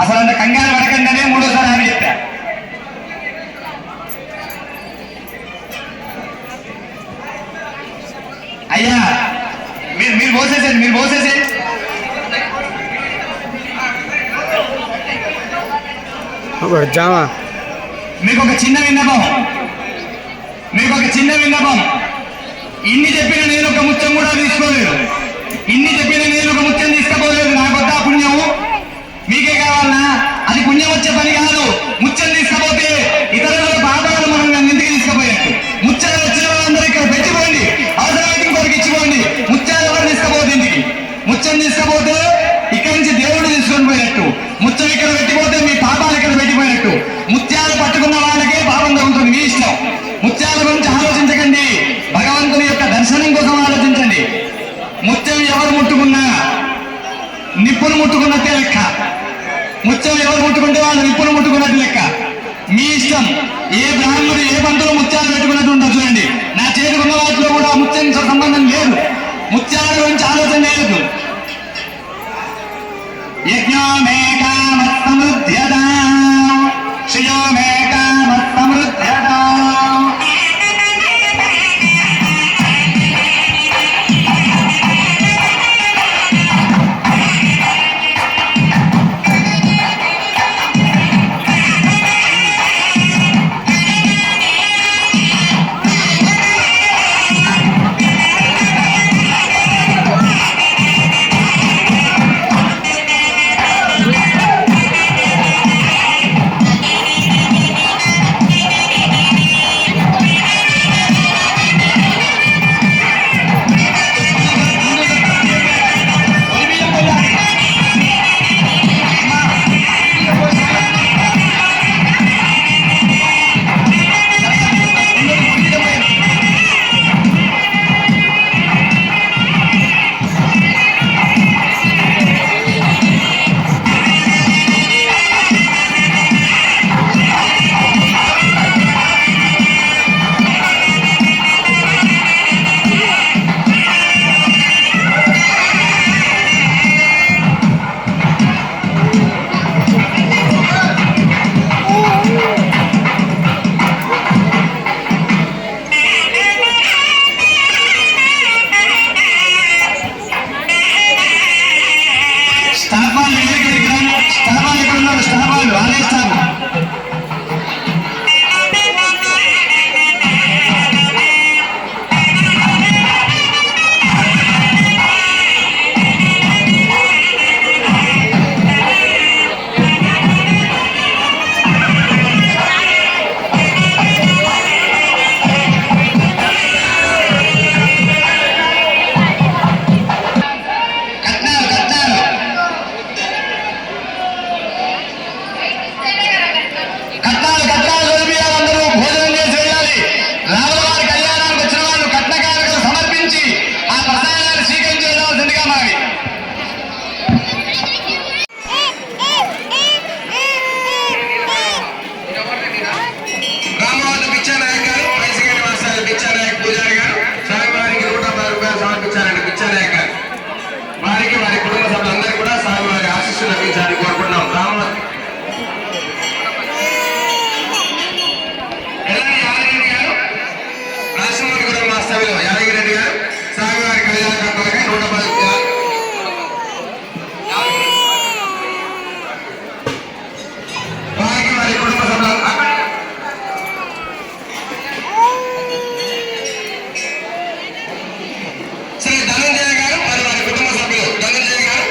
అసలు అంత కంగారు పడకండి మూడోసారి ఆమె చెప్పా. అయ్యా మీరు పోసేసేది, మీరు పోసేసేది. మీకు ఒక చిన్న విన్నపం, ఇన్ని చెప్పిన నేను ఒక ముత్యం కూడా తీసుకోలేదు, ఇన్ని చెప్పిన నేను ఒక ముత్యం తీసుకపోలేదు. నాకు వద్ద పుణ్యము మీకే కావాలన్నా, అది పుణ్యం వచ్చే పని కాదు. ముత్యం తీసుకపోతే ఇతరుల పాపాలు మనం ఇంటికి తీసుకుపోయారు. ముత్యాలు వచ్చిన వాళ్ళందరూ ఇక్కడ పెట్టిపోండి, అవసరమైతే ఇంకొకరికి ఇచ్చిపోండి. ముత్యాలు ఎవరు తీసుకపోతే ఇంటికి, ముత్యం తీసుకపోతే ఇక్కడి నుంచి దేవుడు తీసుకొని పోయినట్టు, ముత్యం ఇక్కడ పెట్టిపోతే మీ పాపాలు ఇక్కడ పెట్టిపోయినట్టు. ముత్యాలు పట్టుకున్న వాళ్ళకే పాపం తగ్గుతుంది, మీ ఇష్టం. ముత్యాల గురించి ఆలోచించకండి, భగవంతుని యొక్క దర్శనం కోసం ఆలోచించండి. ముత్యం ఎవరు ముట్టుకున్నా నిప్పును ముట్టుకున్నట్టే లెక్క. ముత్యం ఎవరు ముట్టుకుంటే వాళ్ళు నిప్పును ముట్టుకున్నట్టు లెక్క. మీ ఇష్టం. ఏ బ్రాహ్మణుడు ఏ పంతులు ముత్యాలు పెట్టుకున్నట్టు ఉంటుంది చూడండి. నా చేతికున్న వాటిలో కూడా ముత్యం సంబంధం లేదు. ముత్యాల గురించి ఆలోచన లేదు. యజ్ఞమే